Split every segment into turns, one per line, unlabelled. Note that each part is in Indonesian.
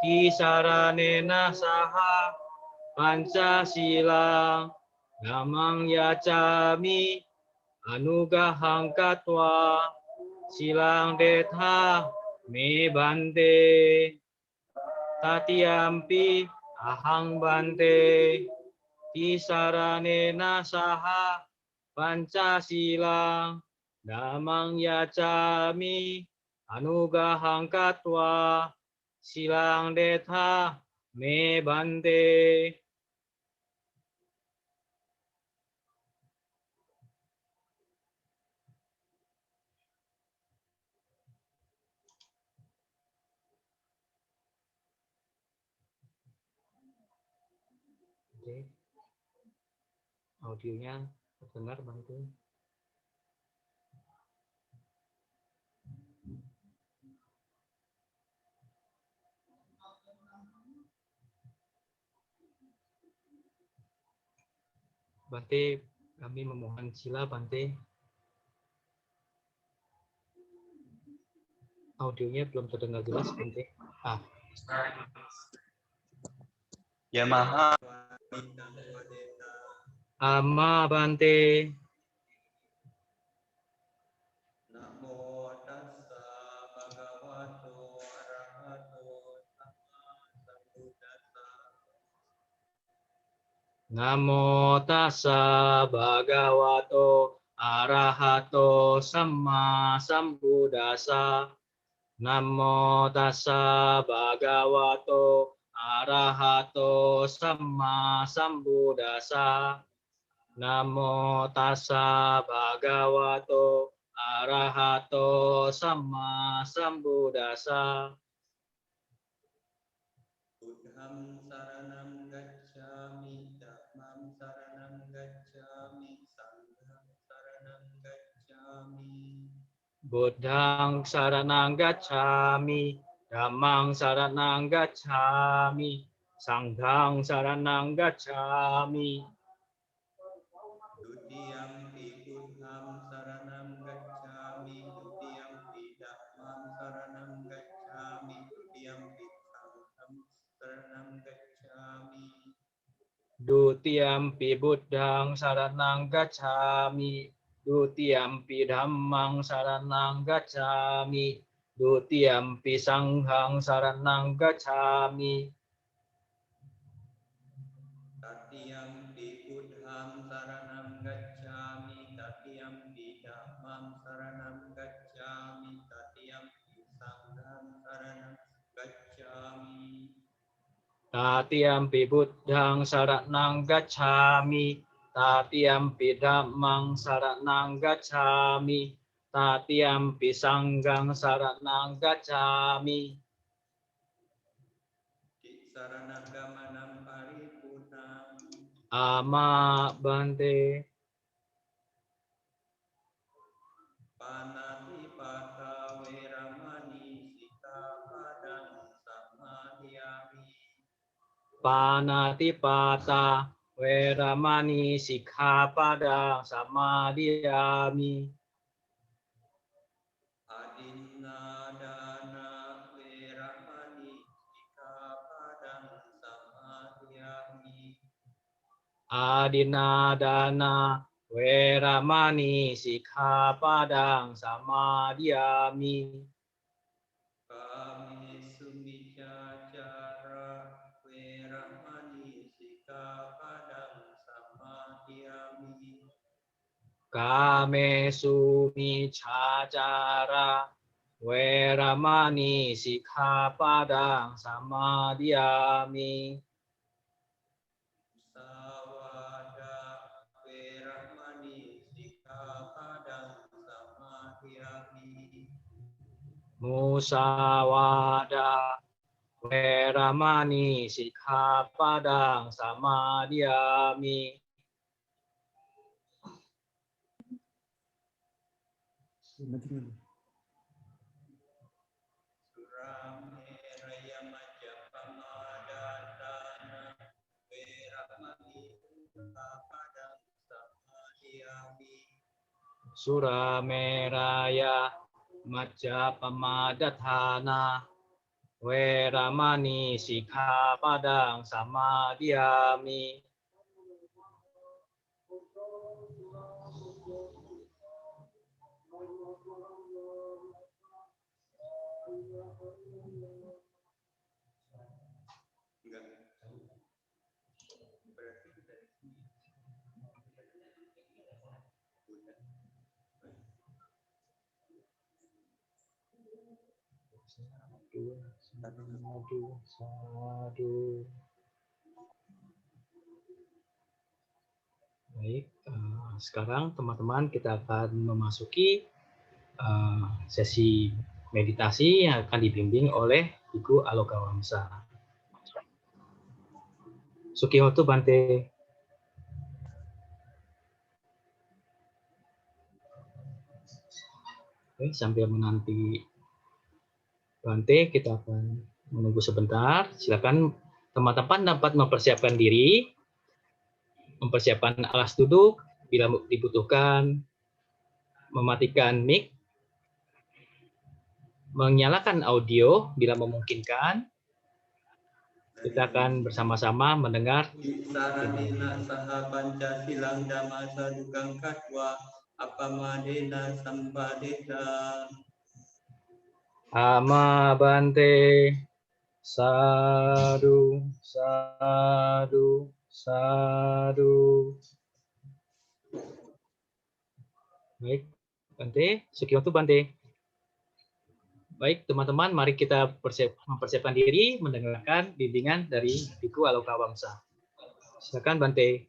Tisaranena saha Pancasilang Namang yacami Anugahang katwa Silang detha me bante Tatiampi ahang bante Tisaranena saha Pancasilang Namang yacami Anugahang katwa Silang detha me bante. Oke. Audionya terdengar Bante. Bante, kami memohon sila Bante. Audionya belum terdengar jelas Bante.
Yamaha.
Ama Bante.
Namo tassa bhagavato arahato sammasambuddhassa.
Namo tassa bhagavato arahato samma sambuddhassa. Namo tassa bhagavato arahato samma sambuddhassa. Namo tassa bhagavato arahato samma sambuddhassa.
Buddham saranam gacchami, dhammam saranam gacchami, sangham saranam gacchami.
Buddhang saranang gacchami, dhammang saranang gacchami, sanghang saranang gacchami.
Dutiyampi buddham saranam gacchami, dutiyampi dhammam saranam gacchami, dutiyampi sangham saranam gacchami.
Dutiyampi buddhang saranang gacchami, dutiyampi dhammang saranang gacchami, dutiyampi sanghang saranang gacchami.
Tatiyampi buddham saranam gacchami, tatiyampi dhammam saranam gacchami, tatiyampi sangham saranam gacchami.
Tatiyampi buddhang saranang gacchami, tatiyampi dhammang saranang gacchami, tatiyampi sanghang saranang gacchami.
Saranagammanam paripurnam.
Ama Bante.
Panatipata veramani sikkhapadang samadhiyami.
Panatipata veramani sikkhapadang samadhiyami.
Adinadana veramani sikkhapadang samadhiyami.
Adinadana veramani sikkhapadang samadhiyami.
Kamesu miccācara veramani sikkhapadang samadhiyami.
Kamesu miccācara veramani sikkhapadang samadhiyami.
Sawada veramani sikkhapadang samadhiyami.
Musawada veramani sikkhapadang samadhiyami.
Surameraya majappamadana veramani sikkhapadang samadhiyami.
Surameraya majappamadana Weramani sikkhapadang samadhiyami.
Enggak. Berarti dari sini.
Sadu. Baik, sekarang teman-teman kita akan memasuki sesi meditasi yang akan dibimbing oleh Biku Alokawamsa. Sukihoto Bante. Oke, sambil menanti Bante, kita akan menunggu sebentar. Silakan teman-teman dapat mempersiapkan diri, mempersiapkan alas duduk bila dibutuhkan, mematikan mic, menyalakan audio bila memungkinkan. Kita akan bersama-sama mendengar
Saranena saha Pancasilang Dhamma Sadukang Katwa Apamadena Sampadeta.
Ama Bante. Sadu, sadu, sadu. Baik, Bante, Sukihoto Bante. Baik, teman-teman, mari kita mempersiapkan diri mendengarkan bimbingan dari Biku Alokawamsa. Silakan Bante.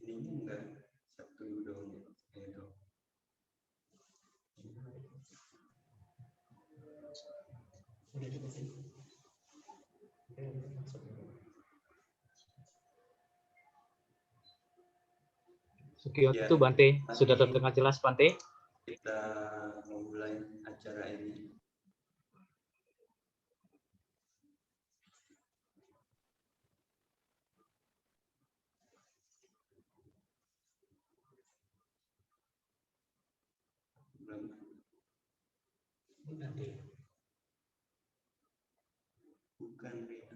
Ini enggak satu dong itu.
Sukihoto Bante, sudah terdengar jelas Bante?
Kita memulai acara ini. Bukan Rina.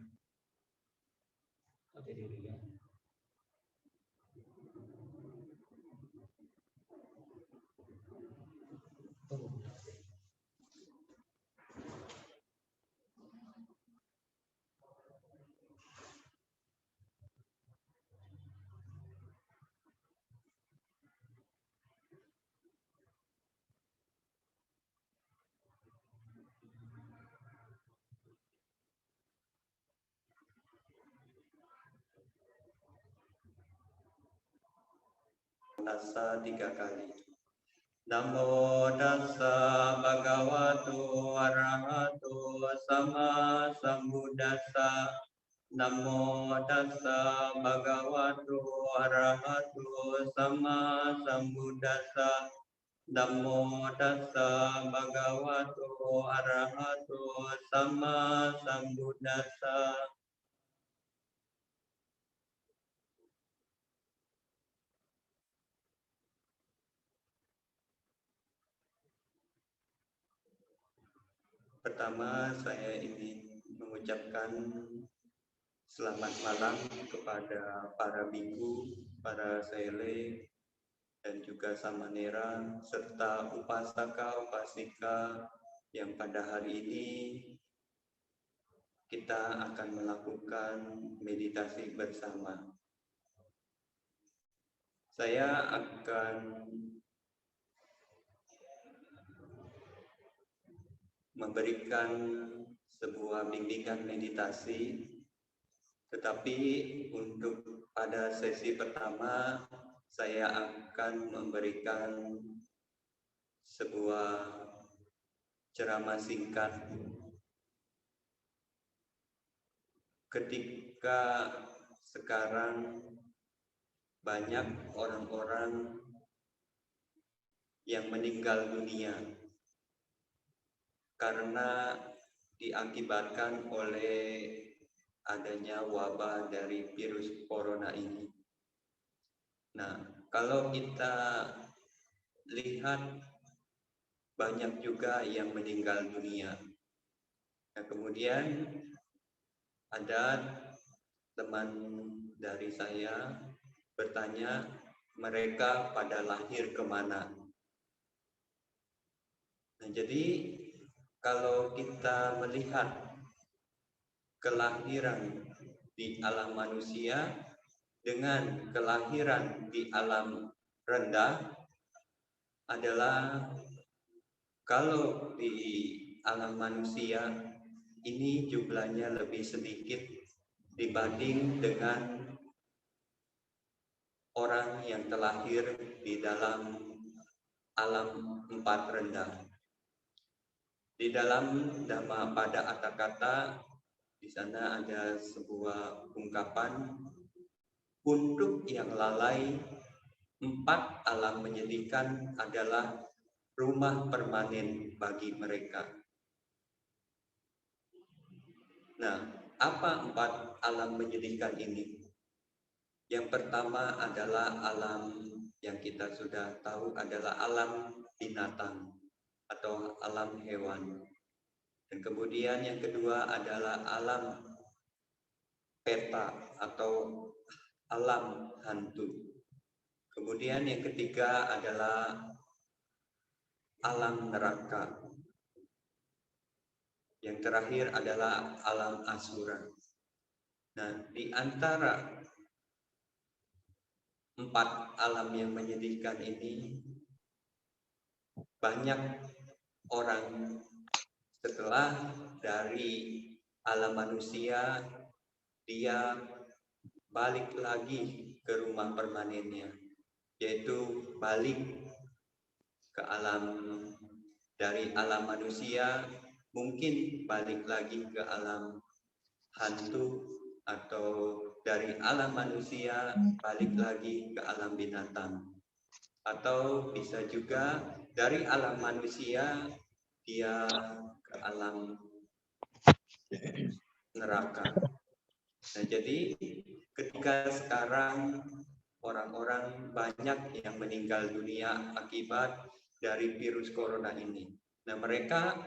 Tassa 3 kali. Namo tassa bhagavato arahato sama sambuddhassa. Namo tassa bhagavato arahato sama sambuddhassa. Namo tassa bhagavato arahato sama sambuddhassa. Pertama, saya ingin mengucapkan selamat malam kepada para biku, para sele, dan juga samanera, serta upasaka-upasika yang pada hari ini kita akan melakukan meditasi bersama. Saya akan memberikan sebuah bimbingan meditasi, tetapi untuk pada sesi pertama saya akan memberikan sebuah ceramah singkat ketika sekarang banyak orang-orang yang meninggal dunia karena diakibatkan oleh adanya wabah dari virus corona ini. Nah, kalau kita lihat banyak juga yang meninggal dunia. Nah, kemudian ada teman dari saya bertanya, mereka pada lahir kemana? Nah, jadi kalau kita melihat kelahiran di alam manusia dengan kelahiran di alam rendah adalah kalau di alam manusia ini jumlahnya lebih sedikit dibanding dengan orang yang terlahir di dalam alam empat rendah. Di dalam Dhamma pada Atthakatha, di sana ada sebuah ungkapan, untuk yang lalai, 4 alam menyedihkan adalah rumah permanen bagi mereka. Nah, apa 4 alam menyedihkan ini? Yang pertama adalah alam yang kita sudah tahu adalah alam binatang atau alam hewan. Dan kemudian yang kedua adalah alam peta atau alam hantu. Kemudian yang ketiga adalah alam neraka. Yang terakhir adalah alam asura. Nah, di antara 4 alam yang menyedihkan ini, banyak orang setelah dari alam manusia, dia balik lagi ke rumah permanennya, yaitu balik ke alam, dari alam manusia, mungkin balik lagi ke alam hantu, atau dari alam manusia balik lagi ke alam binatang, atau bisa juga dari alam manusia dia ke alam neraka. Nah, jadi ketika sekarang orang-orang banyak yang meninggal dunia akibat dari virus corona ini. Nah, mereka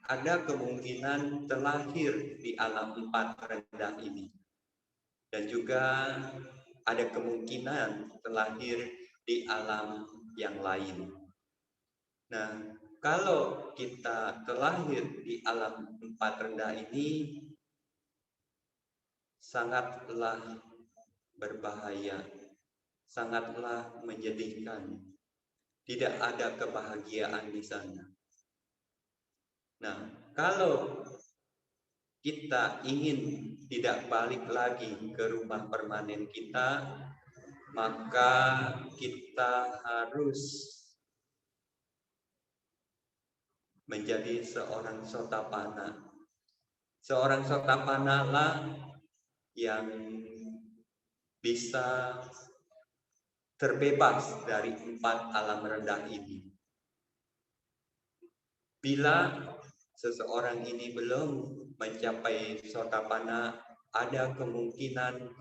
ada kemungkinan terlahir di alam 4 rendah ini. Dan juga ada kemungkinan terlahir di alam yang lain. Nah, kalau kita terlahir di alam 4 rendah ini sangatlah berbahaya, sangatlah menyedihkan. Tidak ada kebahagiaan di sana. Nah, kalau kita ingin tidak balik lagi ke rumah permanen kita, maka kita harus menjadi seorang sotapanna. Seorang sotapanna lah yang bisa terbebas dari 4 alam rendah ini. Bila seseorang ini belum mencapai sotapanna, ada kemungkinan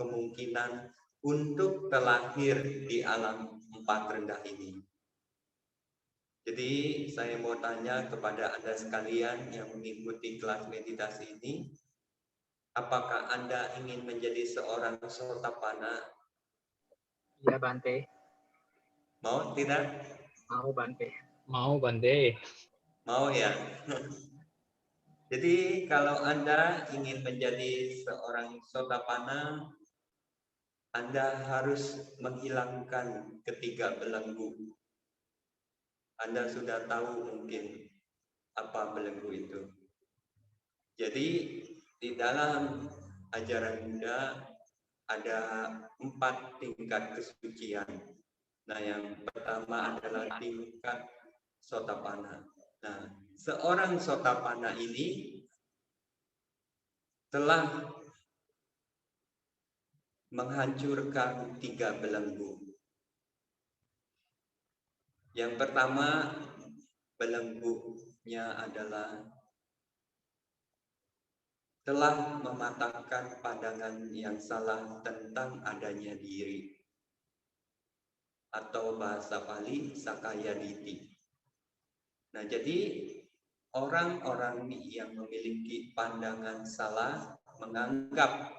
untuk terlahir di alam 4 rendah ini. Jadi saya mau tanya kepada Anda sekalian yang mengikuti kelas meditasi ini, apakah Anda ingin menjadi seorang sotapanna?
Ya, Bante.
Mau tidak?
Mau, Bante.
Mau, Bante.
Mau ya. Jadi kalau Anda ingin menjadi seorang sotapanna, Anda harus menghilangkan ketiga belenggu. Anda sudah tahu mungkin apa belenggu itu. Jadi di dalam ajaran Buddha ada 4 tingkat kesucian. Nah, yang pertama adalah tingkat sotapanna. Nah, seorang sotapanna ini telah menghancurkan 3 belenggu. Yang pertama, belenggunya adalah telah mematahkan pandangan yang salah tentang adanya diri, atau bahasa Pali Sakaya Ditti. Nah, jadi orang-orang yang memiliki pandangan salah menganggap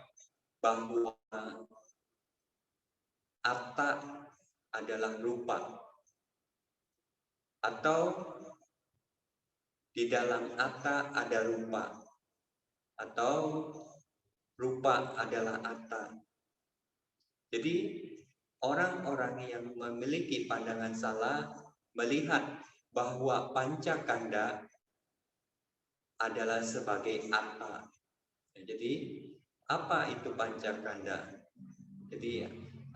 bahwa atta adalah rupa, atau di dalam atta ada rupa, atau rupa adalah atta. Jadi orang-orang yang memiliki pandangan salah melihat bahwa pancakanda adalah sebagai atta. Jadi apa itu pancakanda? Jadi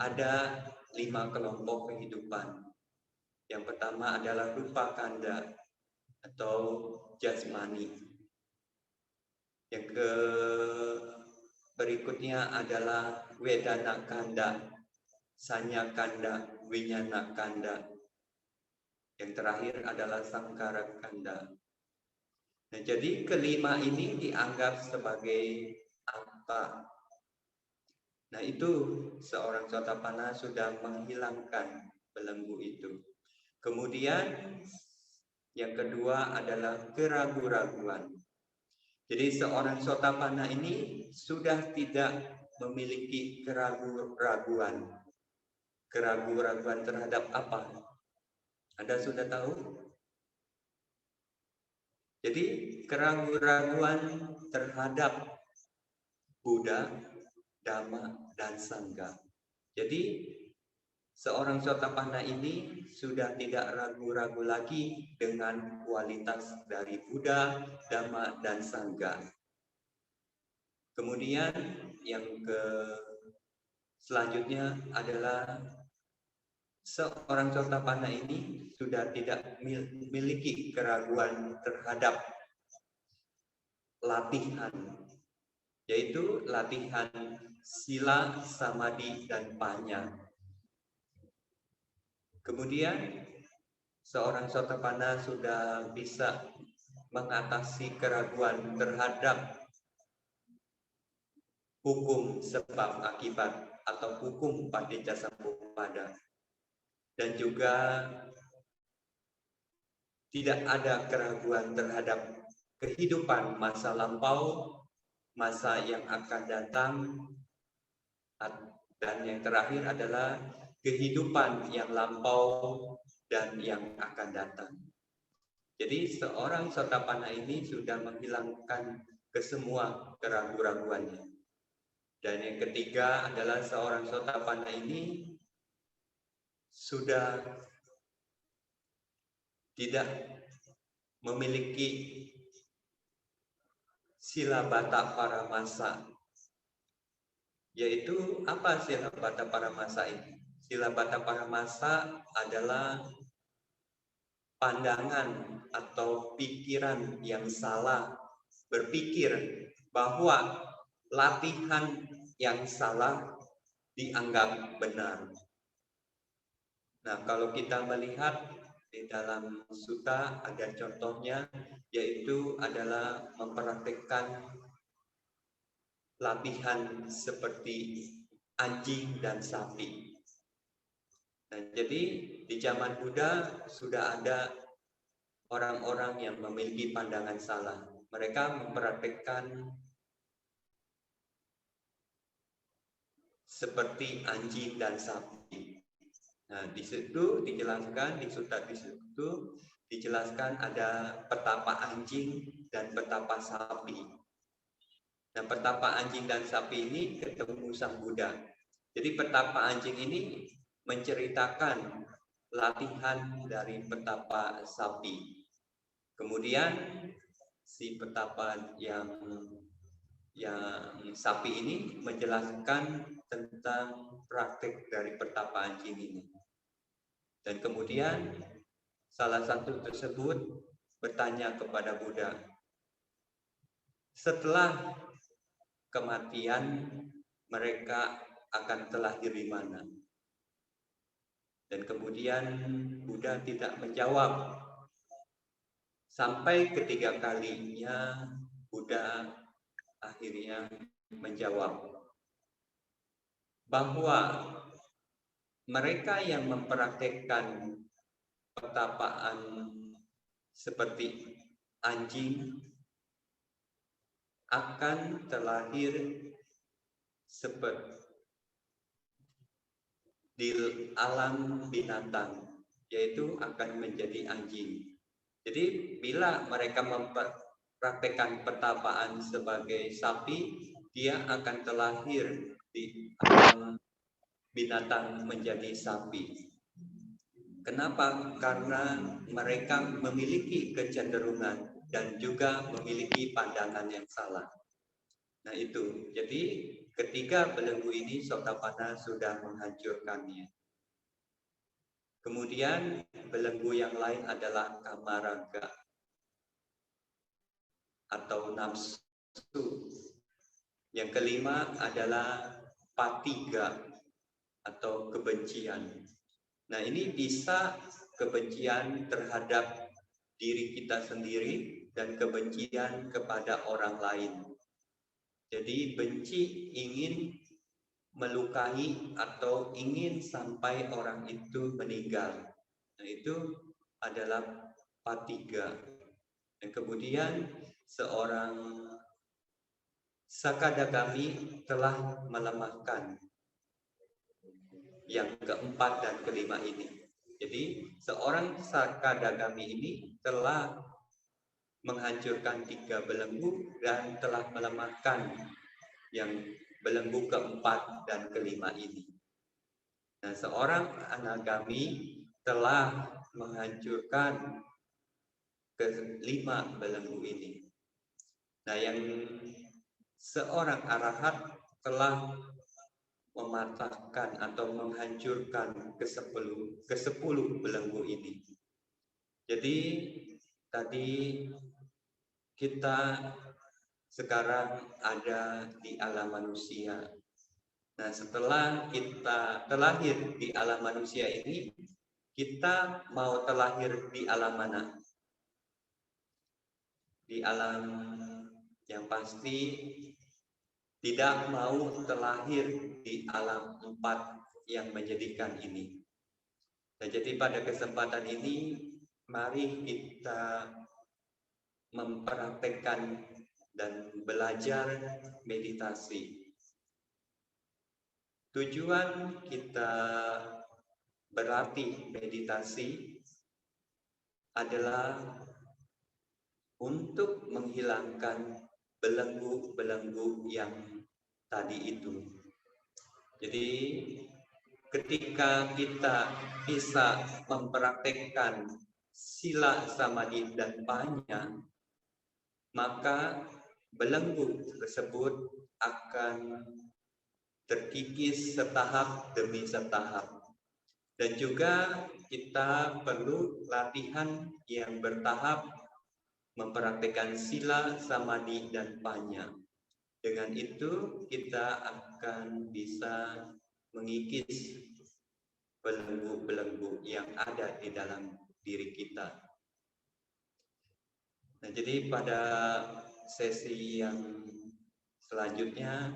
ada 5 kelompok kehidupan. Yang pertama adalah rupa kanda atau jasmani. Yang berikutnya adalah wedana kanda, sanya kanda, winyana kanda. Yang terakhir adalah sangkara kanda. Nah, jadi kelima ini dianggap sebagai atta. Nah, itu seorang Sotapanna sudah menghilangkan belenggu itu. Kemudian yang kedua adalah keraguan-raguan. Jadi seorang Sotapanna ini sudah tidak memiliki keraguan-raguan. Keraguan-raguan terhadap apa? Anda sudah tahu? Jadi keraguan-raguan terhadap Buddha, Dhamma, dan Sangha. Jadi seorang Sotapanna ini sudah tidak ragu-ragu lagi dengan kualitas dari Buddha, Dhamma, dan Sangha. Kemudian yang selanjutnya adalah seorang Sotapanna ini sudah tidak memiliki keraguan terhadap latihan, yaitu latihan sila, samadhi, dan panya. Kemudian seorang Sotapanna sudah bisa mengatasi keraguan terhadap hukum sebab akibat atau hukum Paticcasamuppada, dan juga tidak ada keraguan terhadap kehidupan masa lampau, masa yang akan datang, dan yang terakhir adalah kehidupan yang lampau dan yang akan datang. Jadi seorang Sotapanna ini sudah menghilangkan kesemua keraguan-raguannya. Dan yang ketiga adalah seorang Sotapanna ini sudah tidak memiliki sila bata paramasa. Yaitu apa sila bata paramasa ini? Sila bata paramasa adalah pandangan atau pikiran yang salah, berpikir bahwa latihan yang salah dianggap benar. Nah, kalau kita melihat di dalam sutta ada contohnya, yaitu adalah mempraktikkan latihan seperti anjing dan sapi. Nah, jadi di zaman Buddha sudah ada orang-orang yang memiliki pandangan salah. Mereka mempraktikkan seperti anjing dan sapi. Nah, di situ dijelaskan, di sutta di situ dijelaskan ada petapa anjing dan petapa sapi. Nah, petapa anjing dan sapi ini ketemu Sang Buddha. Jadi petapa anjing ini menceritakan latihan dari petapa sapi. Kemudian si petapa yang sapi ini menjelaskan tentang praktik dari petapa anjing ini. Dan kemudian salah satu tersebut bertanya kepada Buddha, setelah kematian mereka akan terlahir di mana. Dan kemudian Buddha tidak menjawab. Sampai ketiga kalinya Buddha akhirnya menjawab bahwa mereka yang mempraktekkan pertapaan seperti anjing akan terlahir seperti di alam binatang, yaitu akan menjadi anjing. Jadi bila mereka mempraktekkan pertapaan sebagai sapi, dia akan terlahir di alam binatang menjadi sapi. Kenapa? Karena mereka memiliki kecenderungan dan juga memiliki pandangan yang salah. Nah itu, jadi ketiga belenggu ini Sotapanna sudah menghancurkannya. Kemudian belenggu yang lain adalah kamaraga atau nafsu. Yang kelima adalah patiga atau kebencian. Nah ini bisa kebencian terhadap diri kita sendiri dan kebencian kepada orang lain. Jadi benci ingin melukai atau ingin sampai orang itu meninggal. Nah itu adalah patiga. Dan kemudian seorang Sakadagami telah melemahkan yang keempat dan kelima ini. Jadi seorang Sakadagami ini telah menghancurkan tiga belenggu dan telah melemahkan yang belenggu keempat dan kelima ini. Nah, seorang Anagami telah menghancurkan kelima belenggu ini. Nah, yang seorang Arahat telah mematahkan atau menghancurkan ke-10 belenggu ini. Jadi tadi kita sekarang ada di alam manusia. Nah, setelah kita terlahir di alam manusia ini, kita mau terlahir di alam mana? Di alam yang pasti tidak mau terlahir di alam 4 yang menjadikan ini. Nah, jadi pada kesempatan ini, mari kita mempraktekkan dan belajar meditasi. Tujuan kita berlatih meditasi adalah untuk menghilangkan belenggu-belenggu yang tadi itu. Jadi ketika kita bisa mempraktekkan sila, samadhi, dan panya, maka belenggu tersebut akan terkikis setahap demi setahap. Dan juga kita perlu latihan yang bertahap mempraktekkan sila, samadhi, dan panya. Dengan itu kita akan bisa mengikis belenggu-belenggu yang ada di dalam diri kita. Nah, jadi pada sesi yang selanjutnya,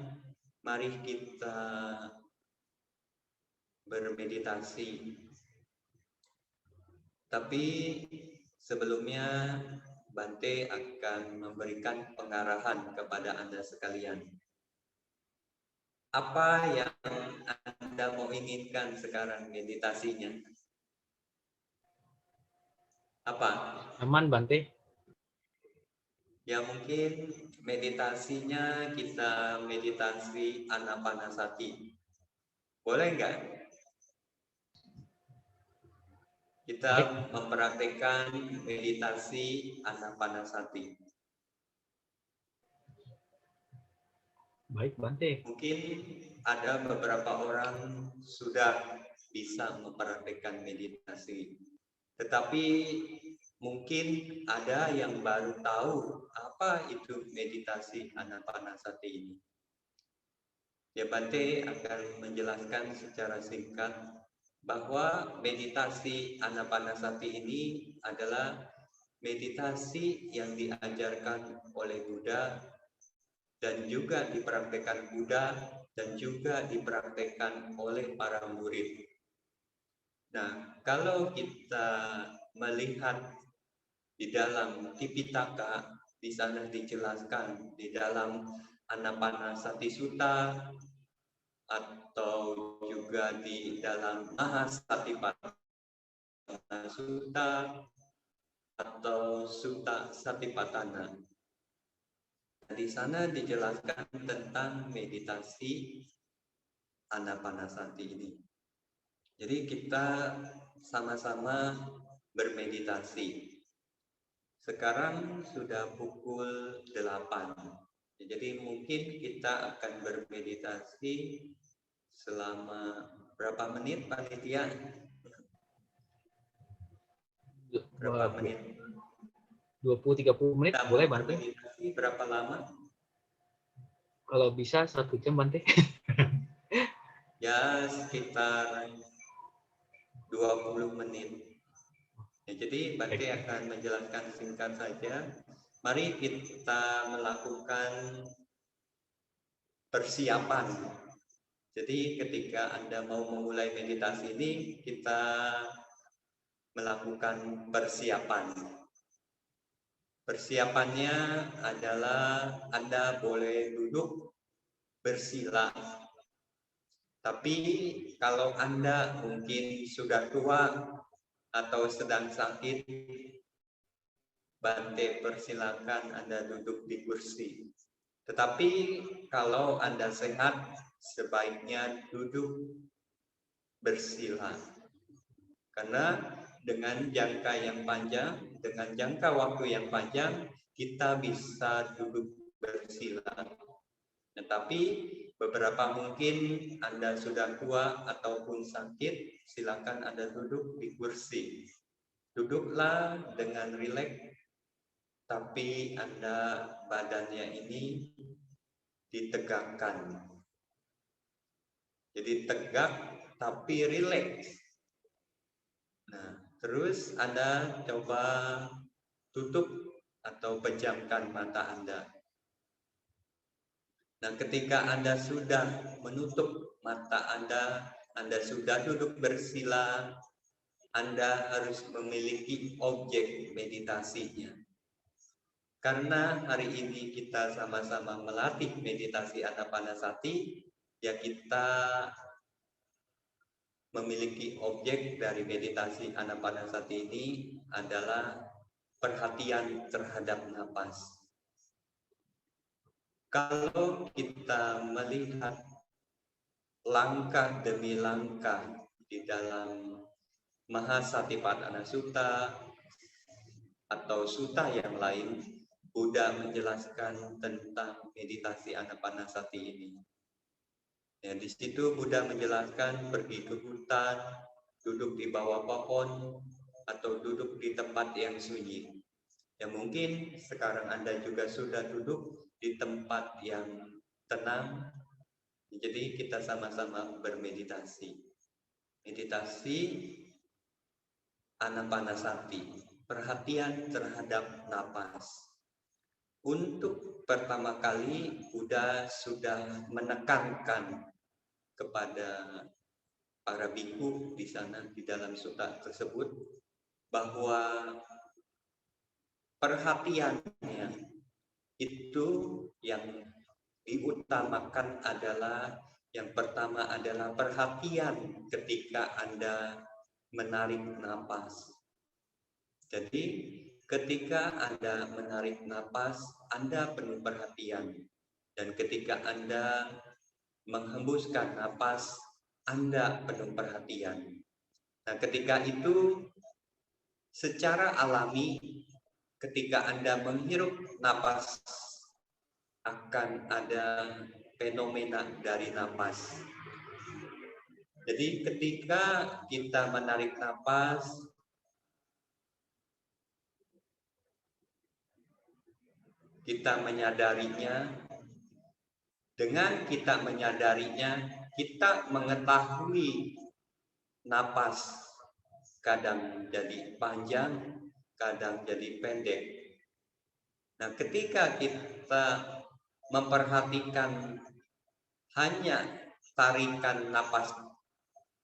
mari kita bermeditasi. Tapi sebelumnya Bante akan memberikan pengarahan kepada Anda sekalian. Apa yang Anda mau inginkan sekarang meditasinya? Apa?
Aman, Bante.
Ya mungkin meditasinya kita meditasi Anapanasati. Boleh enggak? Kita mempraktekkan meditasi Anapanasati.
Baik, Bante.
Mungkin ada beberapa orang sudah bisa mempraktekkan meditasi. Tetapi mungkin ada yang baru tahu apa itu meditasi Anapanasati ini. Ya, Bante akan menjelaskan secara singkat bahwa meditasi Anapanasati ini adalah meditasi yang diajarkan oleh Buddha dan juga dipraktekkan Buddha dan juga dipraktekkan oleh para murid. Nah, kalau kita melihat di dalam Tipitaka, di sana dijelaskan di dalam Anapanasati Sutta atau juga di dalam Mahasatipatthana Sutta atau Sutta Satipatthana. Di sana dijelaskan tentang meditasi Anapanasati ini. Jadi kita sama-sama bermeditasi. Sekarang sudah pukul 8. Jadi mungkin kita akan bermeditasi selama berapa menit, panitia? Berapa menit?
20-30 menit
Kita
boleh,
mau
Bante.
bermeditasi berapa lama?
Kalau bisa 1 jam, Bante.
Ya, sekitar 20 menit. Ya, jadi Bante akan menjelaskan singkat saja. Mari kita melakukan persiapan. Jadi ketika Anda mau memulai meditasi ini, kita melakukan persiapan. Persiapannya adalah Anda boleh duduk bersila. Tapi kalau Anda mungkin sudah tua atau sedang sakit, Bante persilakan Anda duduk di kursi. Tetapi kalau Anda sehat, sebaiknya duduk bersila. Karena dengan jangka yang panjang, dengan jangka waktu yang panjang, kita bisa duduk bersila. Tetapi beberapa mungkin Anda sudah tua ataupun sakit, silakan Anda duduk di kursi. Duduklah dengan rileks, tapi Anda badannya ini ditegakkan. Jadi tegak tapi rileks. Nah, terus Anda coba tutup atau pejamkan mata Anda. Nah, ketika Anda sudah menutup mata Anda sudah duduk bersila, Anda harus memiliki objek meditasinya. Karena hari ini kita sama-sama melatih meditasi Anapanasati, ya kita memiliki objek dari meditasi Anapanasati ini adalah perhatian terhadap napas. Kalau kita melihat langkah demi langkah di dalam Mahasatipatthana Sutta atau sutta yang lain, Buddha menjelaskan tentang meditasi Anapanasati ini. Ya, di situ Buddha menjelaskan pergi ke hutan, duduk di bawah pohon, atau duduk di tempat yang sunyi. Ya mungkin sekarang Anda juga sudah duduk di tempat yang tenang. Jadi kita sama-sama bermeditasi. Meditasi Anapanasati, perhatian terhadap napas. Untuk pertama kali Buddha sudah menekankan kepada para bhikkhu di sana di dalam sutta tersebut bahwa perhatiannya itu yang diutamakan adalah yang pertama adalah perhatian ketika Anda menarik napas. Jadi ketika Anda menarik napas, Anda penuh perhatian. Dan ketika Anda menghembuskan napas, Anda penuh perhatian. Nah, ketika itu secara alami ketika Anda menghirup napas akan ada fenomena dari napas. Jadi ketika kita menarik napas, kita menyadarinya, Dengan kita menyadarinya, kita mengetahui napas kadang jadi panjang, kadang jadi pendek. Nah, ketika kita memperhatikan hanya tarikan napas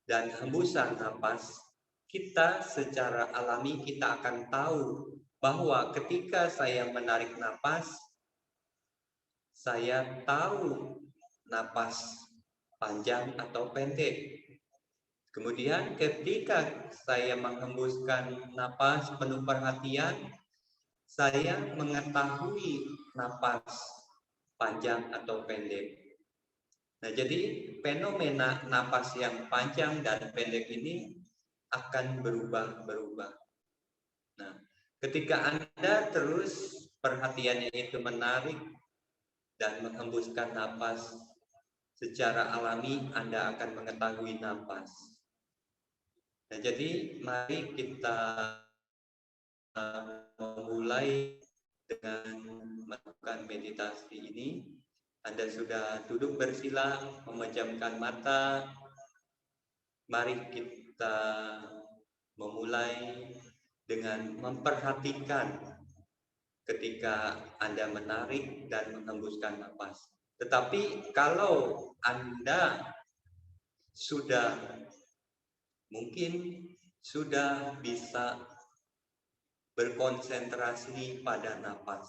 dan hembusan napas, kita secara alami kita akan tahu bahwa ketika saya menarik napas, saya tahu napas panjang atau pendek. Kemudian ketika saya menghembuskan napas penuh perhatian, saya mengetahui napas panjang atau pendek. Nah, jadi fenomena napas yang panjang dan pendek ini akan berubah-berubah. Nah, ketika Anda terus perhatiannya itu menarik dan menghembuskan napas secara alami, Anda akan mengetahui napas. Nah, jadi mari kita memulai dengan melakukan meditasi ini. Anda sudah duduk bersila, memejamkan mata. Mari kita memulai dengan memperhatikan ketika Anda menarik dan menghembuskan napas. Tetapi kalau Anda sudah mungkin sudah bisa berkonsentrasi pada napas.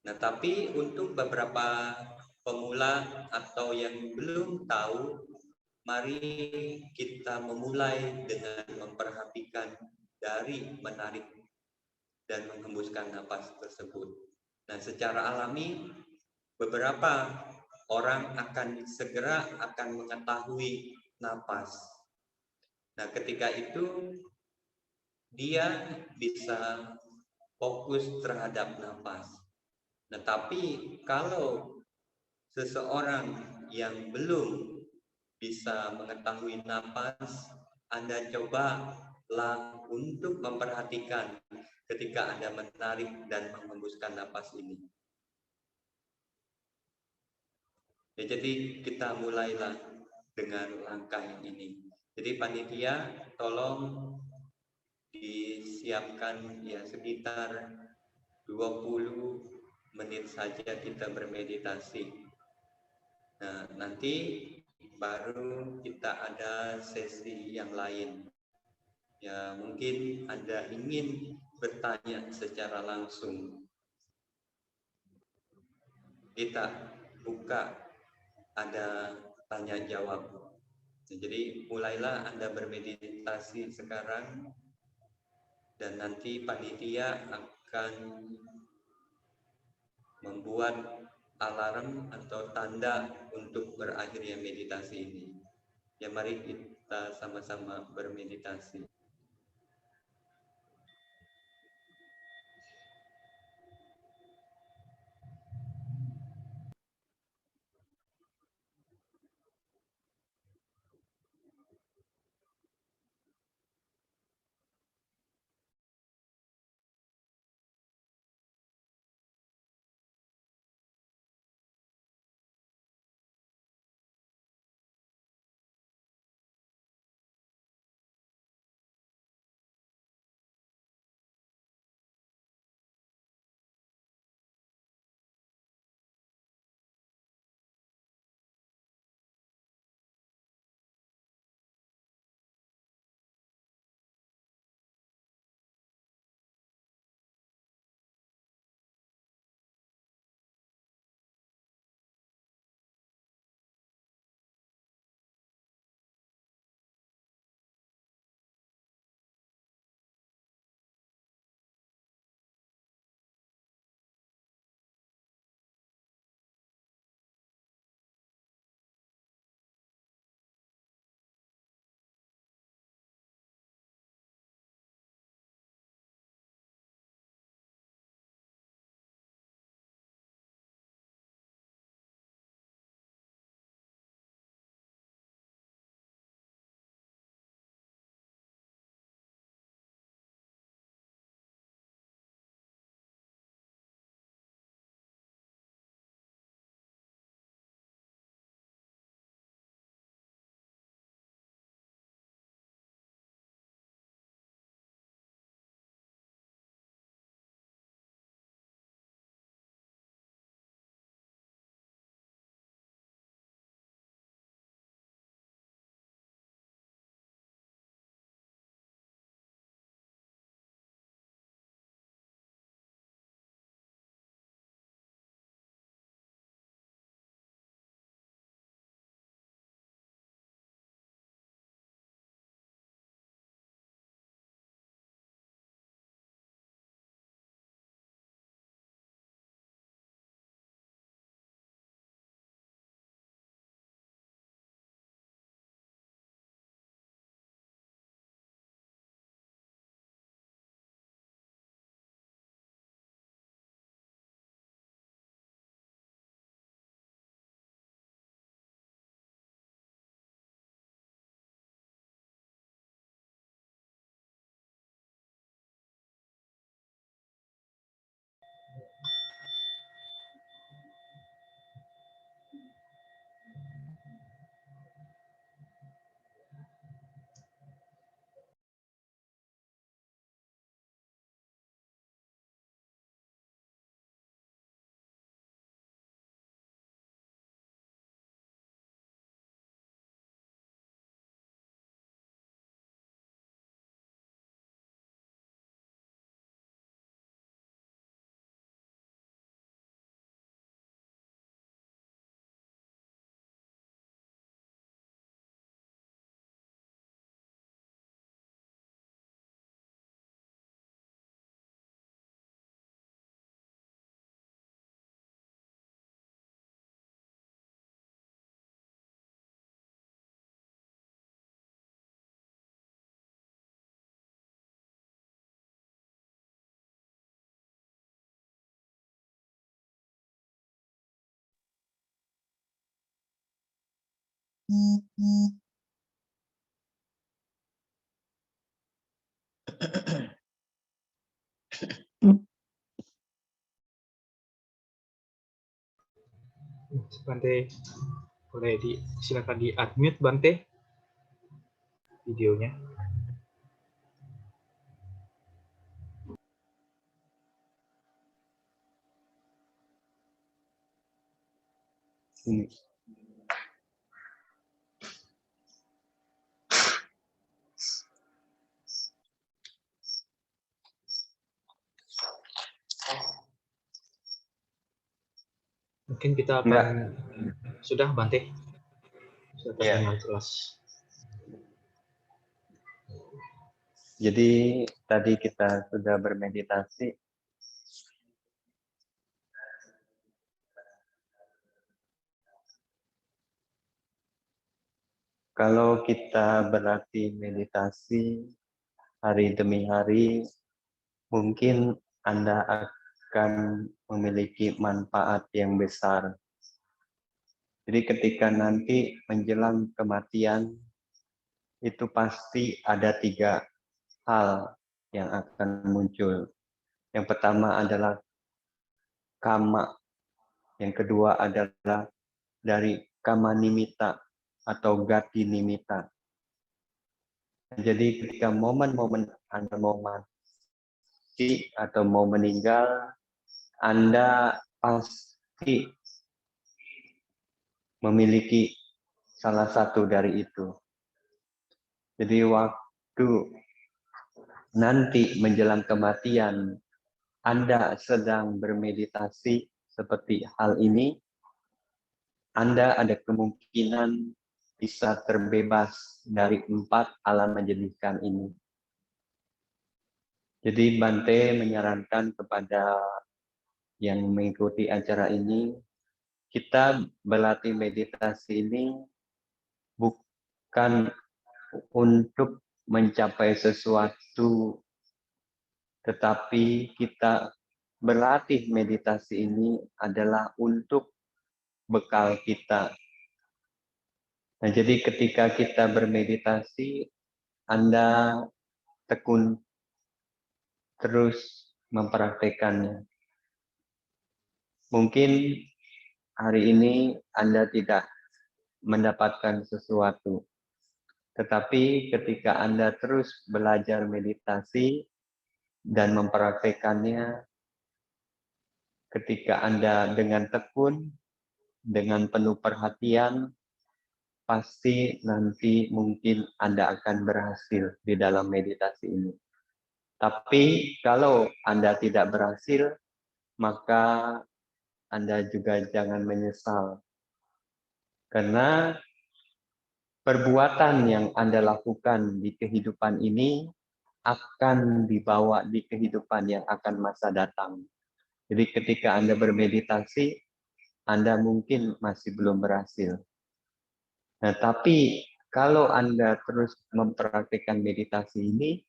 Nah, tapi untuk beberapa pemula atau yang belum tahu, mari kita memulai dengan memperhatikan dari menarik dan menghembuskan napas tersebut. Nah, secara alami beberapa orang akan segera akan mengetahui napas. Nah, ketika itu dia bisa fokus terhadap napas. Nah, tapi kalau seseorang yang belum bisa mengetahui napas, Anda cobalah untuk memperhatikan ketika Anda menarik dan menghembuskan napas ini. Ya, jadi kita mulailah dengan langkah yang ini. Jadi panitia tolong disiapkan ya sekitar 20 menit saja kita bermeditasi. Nah, nanti baru kita ada sesi yang lain. Ya, mungkin Anda ingin bertanya secara langsung. Kita buka ada tanya jawab. Jadi mulailah Anda bermeditasi sekarang dan nanti panitia akan membuat alarm atau tanda untuk berakhirnya meditasi ini. Ya, mari kita sama-sama bermeditasi.
Bante, boleh silakan di unmute Bante videonya.
Ini.
Mungkin kita akan
Enggak.
sudah Bante. Sudah
Ya.
terdengar jelas.
Jadi tadi kita sudah bermeditasi. Kalau kita berlatih meditasi hari demi hari, mungkin Anda akan memiliki manfaat yang besar. Jadi ketika nanti menjelang kematian, itu pasti ada 3 hal yang akan muncul. Yang pertama adalah kama, yang kedua adalah dari kama nimitta atau gati nimitta. Jadi ketika momen-momen Anda mau mati atau mau meninggal, Anda pasti memiliki salah satu dari itu. Jadi waktu nanti menjelang kematian, Anda sedang bermeditasi seperti hal ini, Anda ada kemungkinan bisa terbebas dari 4 alam menyedihkan ini. Jadi Bante menyarankan kepada yang mengikuti acara ini, kita berlatih meditasi ini bukan untuk mencapai sesuatu, tetapi kita berlatih meditasi ini adalah untuk bekal kita. Nah, jadi ketika kita bermeditasi, Anda tekun terus mempraktekannya. Mungkin hari ini Anda tidak mendapatkan sesuatu, tetapi ketika Anda terus belajar meditasi dan mempraktekannya, ketika Anda dengan tekun, dengan penuh perhatian, pasti nanti mungkin Anda akan berhasil di dalam meditasi ini. Tapi kalau Anda tidak berhasil, maka Anda juga jangan menyesal. Karena perbuatan yang Anda lakukan di kehidupan ini akan dibawa di kehidupan yang akan masa datang. Jadi ketika Anda bermeditasi, Anda mungkin masih belum berhasil. Nah, tapi kalau Anda terus mempraktikkan meditasi ini,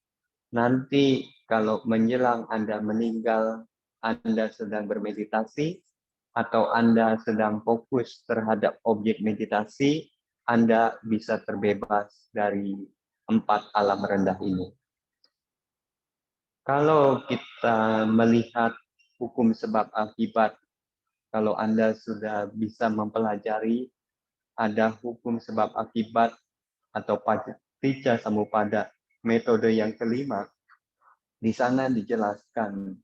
nanti kalau menjelang Anda meninggal, Anda sedang bermeditasi, atau Anda sedang fokus terhadap objek meditasi, Anda bisa terbebas dari 4 alam rendah ini. Kalau kita melihat hukum sebab akibat, kalau Anda sudah bisa mempelajari ada hukum sebab akibat atau paticca samuppada, metode yang kelima, di sana dijelaskan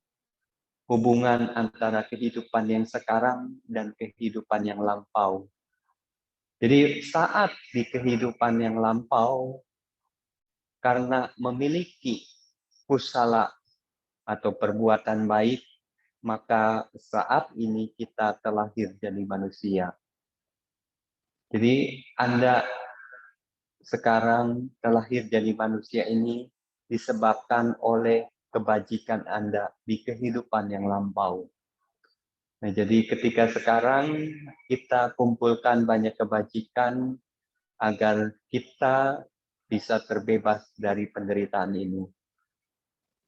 hubungan antara kehidupan yang sekarang dan kehidupan yang lampau. Jadi saat di kehidupan yang lampau, karena memiliki kusala atau perbuatan baik, maka saat ini kita terlahir jadi manusia. Jadi Anda sekarang terlahir jadi manusia ini disebabkan oleh kebajikan Anda di kehidupan yang lampau. Nah, jadi ketika sekarang kita kumpulkan banyak kebajikan agar kita bisa terbebas dari penderitaan ini.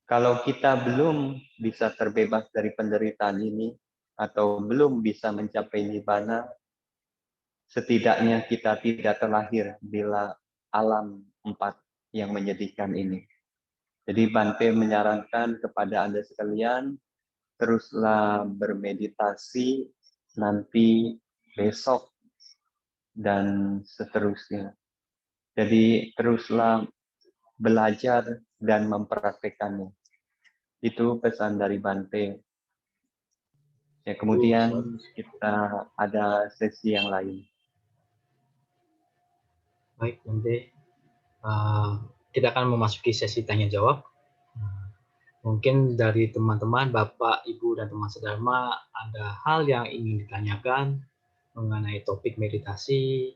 Kalau kita belum bisa terbebas dari penderitaan ini, atau belum bisa mencapai nibbana, setidaknya kita tidak terlahir di alam 4 yang menyedihkan ini. Jadi Bante menyarankan kepada Anda sekalian, teruslah bermeditasi nanti besok dan seterusnya. Jadi teruslah belajar dan mempraktekannya. Itu pesan dari Bante. Ya, kemudian kita ada sesi yang lain.
Baik, Bante. Kita akan memasuki sesi tanya jawab. Mungkin dari teman-teman, Bapak, Ibu, dan teman sedharma ada hal yang ingin ditanyakan mengenai topik meditasi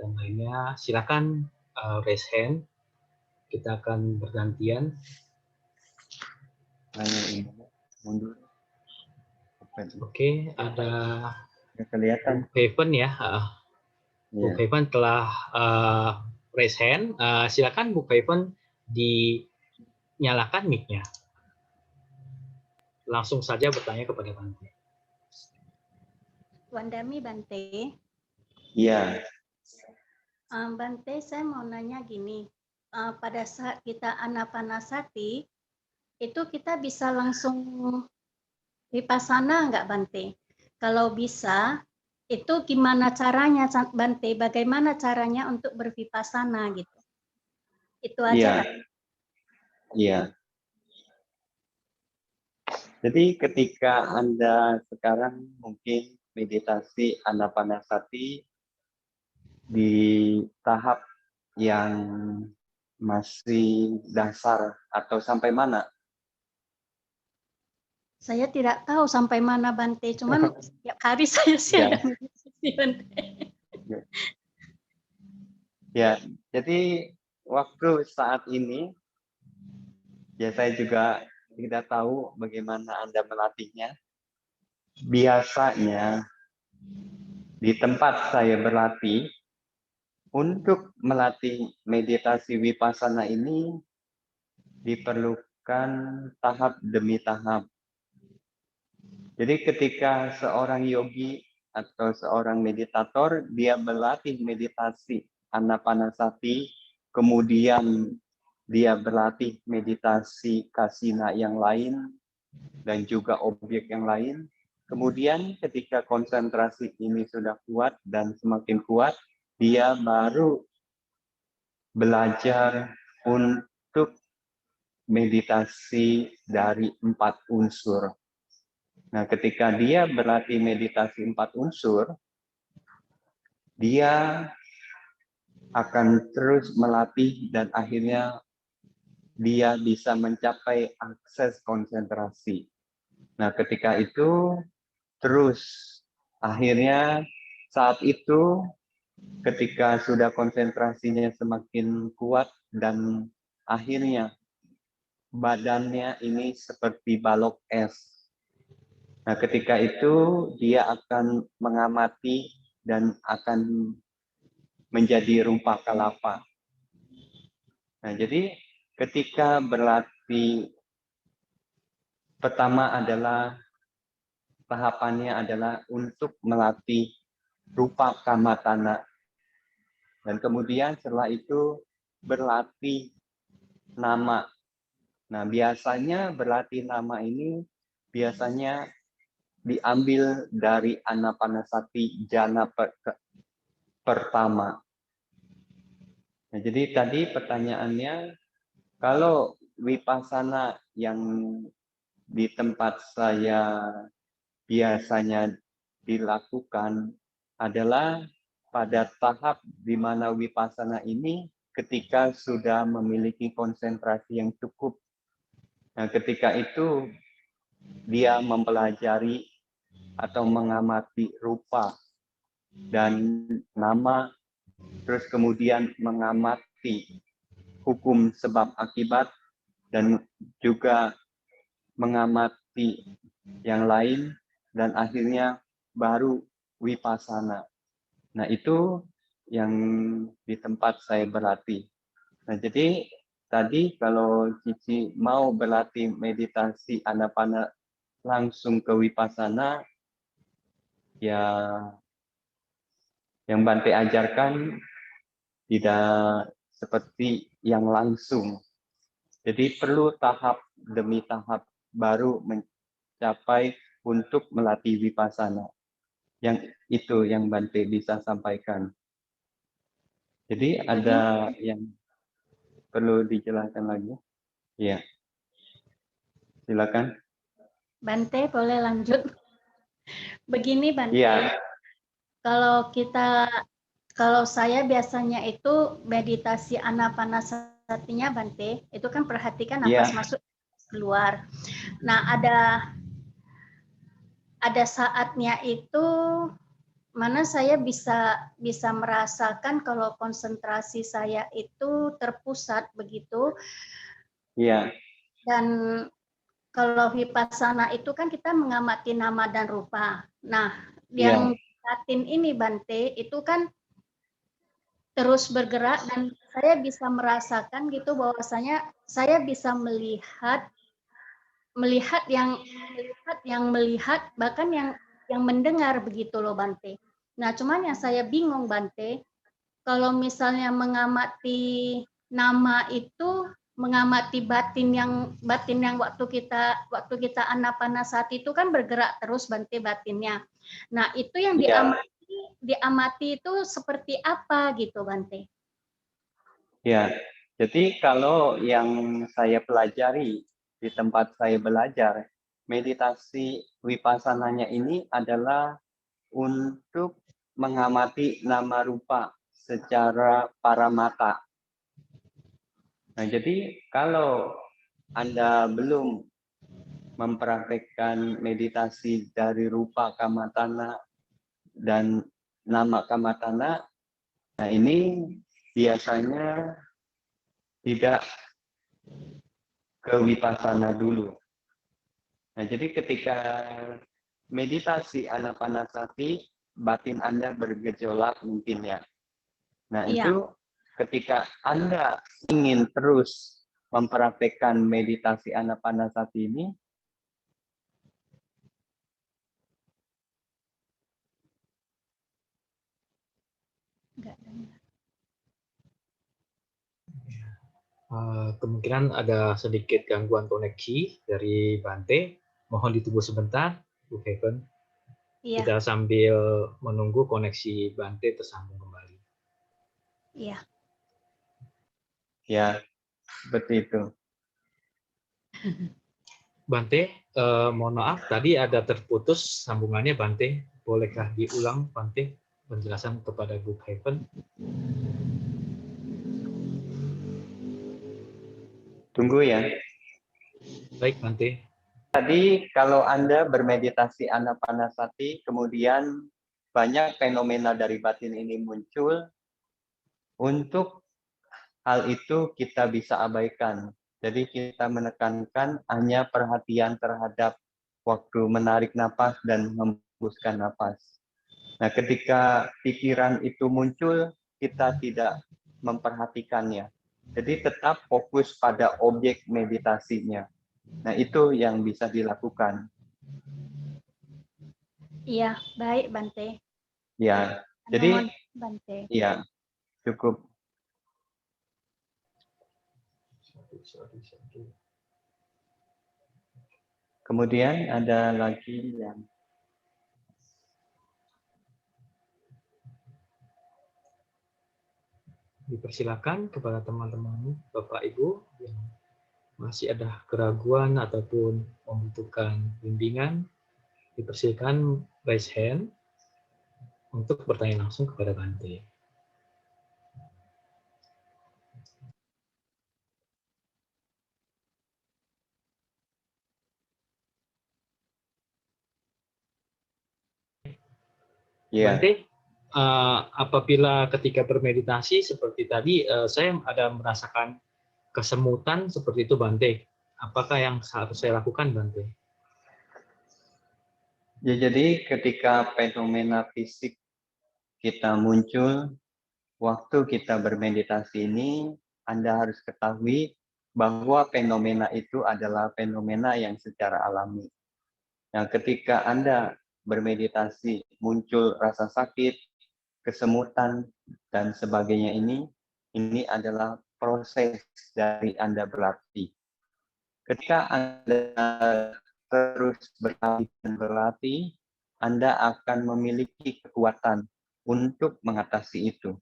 dan lainnya. Silakan raise hand. Kita akan bergantian.
Mundur.
Oke, ada
Kelihatan.
Heaven ya. Bu
Ya.
Heaven telah raise hand. Silakan Bu Heaven dinyalakan mic-nya. Langsung saja bertanya kepada Bante.
Wandami Bante.
Iya.
Bante, saya mau nanya gini. Pada saat kita anapanasati, itu kita bisa langsung vipassana nggak Bante? Kalau bisa, itu gimana caranya Bante? Bagaimana caranya untuk bervipassana gitu? Itu aja.
Iya. Jadi ketika Anda sekarang mungkin meditasi anapanasati di tahap yang masih dasar atau sampai mana?
Saya tidak tahu sampai mana Bante, cuman setiap hari saya sih ada meditasi Bante.
Ya, jadi waktu saat ini ya saya juga tidak tahu bagaimana Anda melatihnya. Biasanya di tempat saya berlatih, untuk melatih meditasi vipassana ini diperlukan tahap demi tahap. Jadi ketika seorang yogi atau seorang meditator, dia berlatih meditasi anapanasati, kemudian dia berlatih meditasi kasina yang lain, dan juga objek yang lain. Kemudian ketika konsentrasi ini sudah kuat dan semakin kuat, dia baru belajar untuk meditasi dari 4 unsur. Nah, ketika dia berlatih meditasi 4 unsur, dia akan terus melatih dan akhirnya dia bisa mencapai akses konsentrasi. Nah, ketika itu terus akhirnya saat itu ketika sudah konsentrasinya semakin kuat dan akhirnya badannya ini seperti balok es. Nah, ketika itu dia akan mengamati dan akan menjadi rupa kalapa. Nah, jadi ketika berlatih pertama adalah tahapannya adalah untuk melatih rupa kamatana. Dan kemudian setelah itu berlatih nama. Nah, biasanya berlatih nama ini biasanya diambil dari anapanasati jana pertama. Nah, jadi tadi pertanyaannya, kalau vipassana yang di tempat saya biasanya dilakukan adalah pada tahap di mana vipassana ini ketika sudah memiliki konsentrasi yang cukup. Nah, ketika itu dia mempelajari atau mengamati rupa dan nama, terus kemudian mengamati hukum sebab akibat, dan juga mengamati yang lain, dan akhirnya baru vipassana. Nah, itu yang di tempat saya berlatih. Nah, jadi tadi kalau Cici mau berlatih meditasi anapana langsung ke vipassana, ya
Yang Bante ajarkan tidak seperti yang langsung. Jadi perlu tahap demi tahap baru mencapai untuk melatih vipassana. Yang itu yang Bante bisa sampaikan. Jadi ada yang perlu dijelaskan lagi? Ya, silakan.
Bante, boleh lanjut? Begini Bante,
Iya.
kalau saya biasanya itu meditasi anapanasatinya Bante, itu kan perhatikan nafas masuk keluar. Nah, ada saatnya itu mana saya bisa merasakan kalau konsentrasi saya itu terpusat begitu.
Iya.
Dan kalau vipassana itu kan kita mengamati nama dan rupa. Nah, yang batin ini Bante itu kan terus bergerak dan saya bisa merasakan gitu bahwasanya saya bisa melihat yang melihat bahkan yang mendengar begitu loh Bante. Nah, cuman yang saya bingung Bante, kalau misalnya mengamati nama itu, mengamati batin yang waktu kita anapanasati itu kan bergerak terus Bante batinnya. Nah, itu yang diamati itu seperti apa gitu Bante?
Ya, jadi kalau yang saya pelajari di tempat saya belajar, meditasi wipassananya ini adalah untuk mengamati nama rupa secara paramata. Nah, jadi kalau Anda belum mempraktekkan meditasi dari rupa kamatana dan nama kamatana, nah ini biasanya tidak ke vipassana dulu. Nah, jadi ketika meditasi anapanasati, batin Anda bergejolak mungkin ya. Nah, itu ketika Anda ingin terus mempraktekkan meditasi anapanasati ini,
kemungkinan ada sedikit gangguan koneksi dari Bante. Mohon ditunggu sebentar, Bu Kevin.
Iya.
Kita sambil menunggu koneksi Bante tersambung kembali.
Iya.
ya seperti itu.
Bante, mohon maaf, tadi ada terputus sambungannya Bante. Bolehkah diulang Bante penjelasan kepada Bu Kevin?
Tunggu ya.
Baik Bante.
Tadi kalau Anda bermeditasi anapanasati, kemudian banyak fenomena dari batin ini muncul, untuk hal itu kita bisa abaikan. Jadi kita menekankan hanya perhatian terhadap waktu menarik napas dan menghembuskan napas. Nah, ketika pikiran itu muncul, kita tidak memperhatikannya. Jadi tetap fokus pada objek meditasinya. Nah, itu yang bisa dilakukan.
Iya, baik Bante.
Ya, jadi
Bante.
ya cukup. Kemudian ada lagi yang
dipersilakan kepada teman-teman Bapak Ibu yang masih ada keraguan ataupun membutuhkan bimbingan, dipersilakan raise hand untuk bertanya langsung kepada Bante. Bante, apabila ketika bermeditasi seperti tadi, saya ada merasakan kesemutan seperti itu Bante. Apakah yang harus saya lakukan Bante?
Ya, jadi ketika fenomena fisik kita muncul, waktu kita bermeditasi ini, Anda harus ketahui bahwa fenomena itu adalah fenomena yang secara alami. Nah, ketika Anda bermeditasi muncul rasa sakit, kesemutan dan sebagainya ini adalah proses dari Anda berlatih. Ketika Anda terus berlatih, Anda akan memiliki kekuatan untuk mengatasi itu.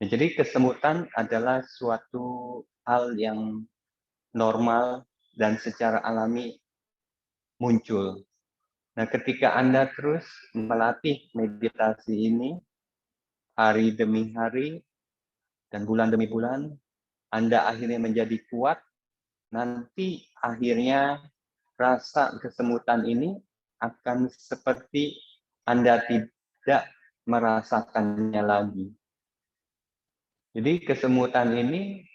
Jadi kesemutan adalah suatu hal yang normal dan secara alami muncul. Nah, ketika Anda terus melatih meditasi ini hari demi hari dan bulan demi bulan, Anda akhirnya menjadi kuat. Nanti akhirnya rasa kesemutan ini akan seperti Anda tidak merasakannya lagi. Jadi kesemutan ini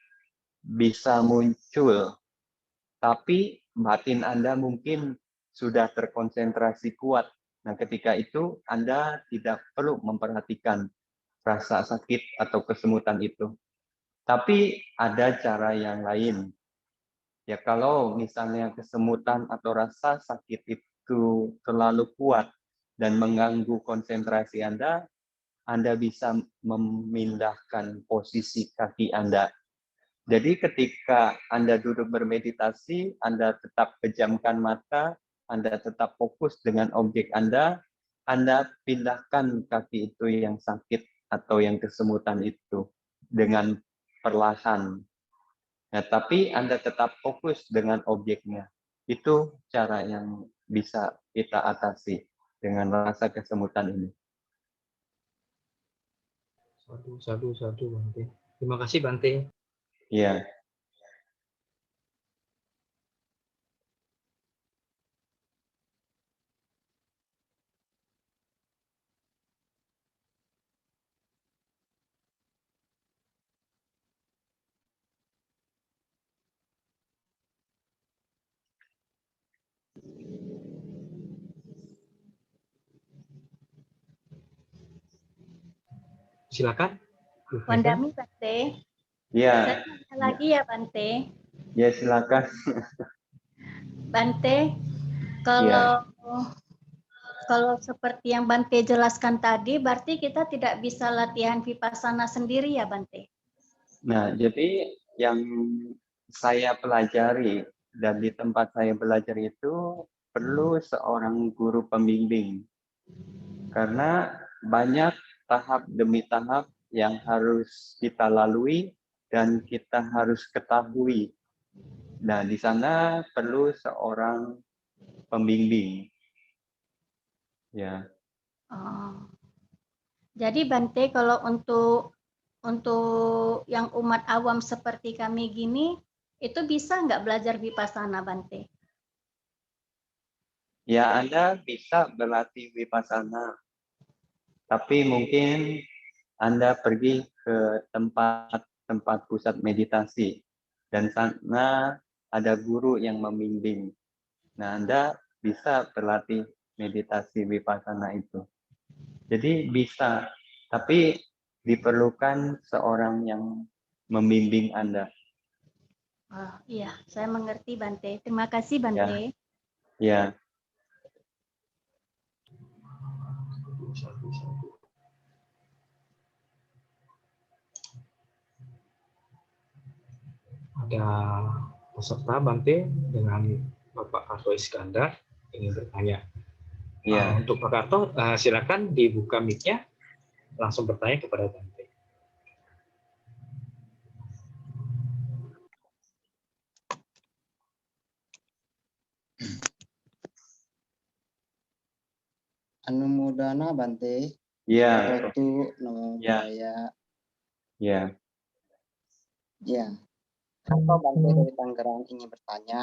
bisa muncul, tapi batin Anda mungkin sudah terkonsentrasi kuat. Nah, ketika itu Anda tidak perlu memperhatikan rasa sakit atau kesemutan itu. Tapi ada cara yang lain. Ya, kalau misalnya kesemutan atau rasa sakit itu terlalu kuat dan mengganggu konsentrasi Anda bisa memindahkan posisi kaki Anda. Jadi ketika Anda duduk bermeditasi, Anda tetap pejamkan mata, Anda tetap fokus dengan objek Anda pindahkan kaki itu yang sakit atau yang kesemutan itu dengan perlahan. Nah, tapi Anda tetap fokus dengan objeknya. Itu cara yang bisa kita atasi dengan rasa kesemutan ini.
Satu, Bante. Terima kasih, Bante.
Iya.
Silakan.
Wandami, Bante.
Iya.
Saya tanya lagi ya, Bante.
Ya, silakan.
Bante, kalau seperti yang Bante jelaskan tadi, berarti kita tidak bisa latihan vipassana sendiri ya, Bante?
Nah, jadi yang saya pelajari dan di tempat saya belajar itu perlu seorang guru pembimbing. Karena banyak tahap demi tahap yang harus kita lalui dan kita harus ketahui. Nah, di sana perlu seorang pembimbing. Ya.
Oh. Jadi Bante, kalau untuk yang umat awam seperti kami gini, itu bisa nggak belajar vipassana, Bante?
Ya, Anda bisa berlatih vipassana. Tapi mungkin Anda pergi ke tempat pusat meditasi dan sana ada guru yang membimbing. Nah, Anda bisa berlatih meditasi vipassana itu. Jadi bisa, tapi diperlukan seorang yang membimbing Anda.
Oh, iya, saya mengerti Bante. Terima kasih Bante.
Ya.
Ada peserta Bante dengan Bapak Karto Iskandar ingin bertanya. Untuk Pak Karto, silakan dibuka mic-nya, langsung bertanya kepada Bante.
Anumodana Bante.
Iya.
Waktu nama saya.
Iya.
Ya. Karto Bante dari Tangerang ingin bertanya.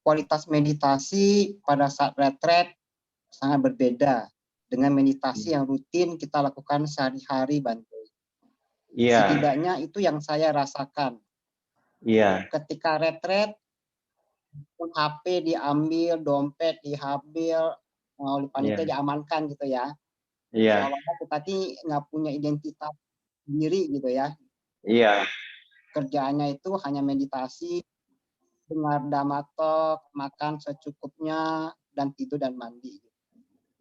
Kualitas meditasi pada saat retret sangat berbeda dengan meditasi yang rutin kita lakukan sehari-hari, Bante.
Iya.
Setidaknya itu yang saya rasakan.
Iya.
Ketika retret, HP diambil, dompet diambil, oleh panitia diamankan gitu ya.
Iya.
Seolah-olah kita nggak punya identitas diri gitu ya.
Iya.
Kerjaannya itu hanya meditasi, dengar dhamma talk, makan secukupnya, dan tidur dan mandi.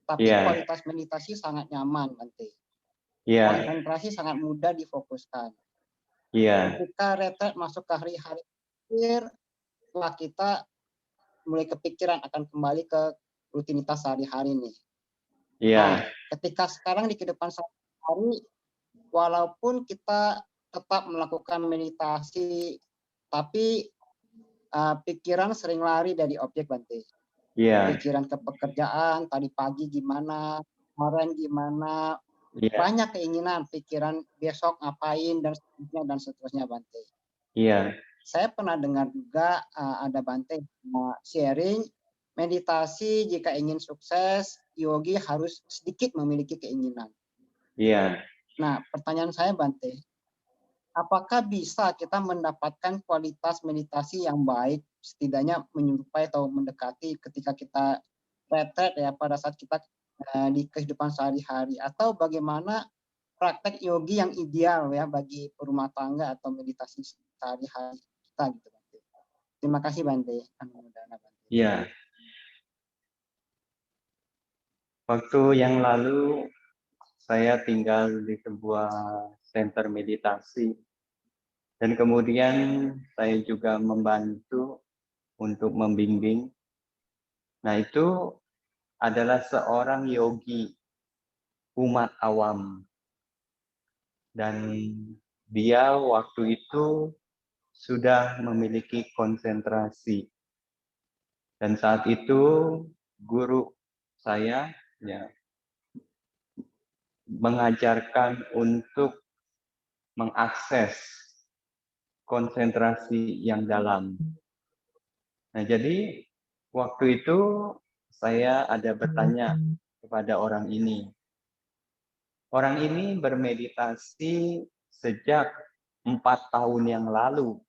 tapi
Iya.
kualitas meditasi sangat nyaman, Bante.
Iya,
Konsentrasi sangat mudah difokuskan.
iya,
Ketika retret masuk ke hari-hari akhir, setelah kita mulai kepikiran akan kembali ke rutinitas sehari-hari nih. Nah,
iya,
ketika sekarang di kehidupan sehari-hari, walaupun kita tetap melakukan meditasi, tapi pikiran sering lari dari objek, Bante.
iya,
Pikiran ke pekerjaan, tadi pagi gimana, kemarin gimana,
iya,
banyak keinginan, pikiran besok ngapain, dan seterusnya, Bante.
iya,
Saya pernah dengar juga ada Bante sharing, meditasi jika ingin sukses, yogi harus sedikit memiliki keinginan.
iya.
Nah, pertanyaan saya, Bante, apakah bisa kita mendapatkan kualitas meditasi yang baik, setidaknya menyerupai atau mendekati ketika kita retret ya pada saat kita di kehidupan sehari-hari, atau bagaimana praktek yogi yang ideal ya bagi rumah tangga atau meditasi sehari-hari kita gitu, Bante. Terima kasih, Bante.
Iya. Waktu yang lalu saya tinggal di sebuah center meditasi dan kemudian saya juga membantu untuk membimbing. Nah, itu adalah seorang yogi umat awam dan dia waktu itu sudah memiliki konsentrasi. Dan saat itu guru saya ya mengajarkan untuk mengakses konsentrasi yang dalam. Nah, jadi waktu itu saya ada bertanya kepada orang ini. Orang ini bermeditasi sejak 4 tahun yang lalu.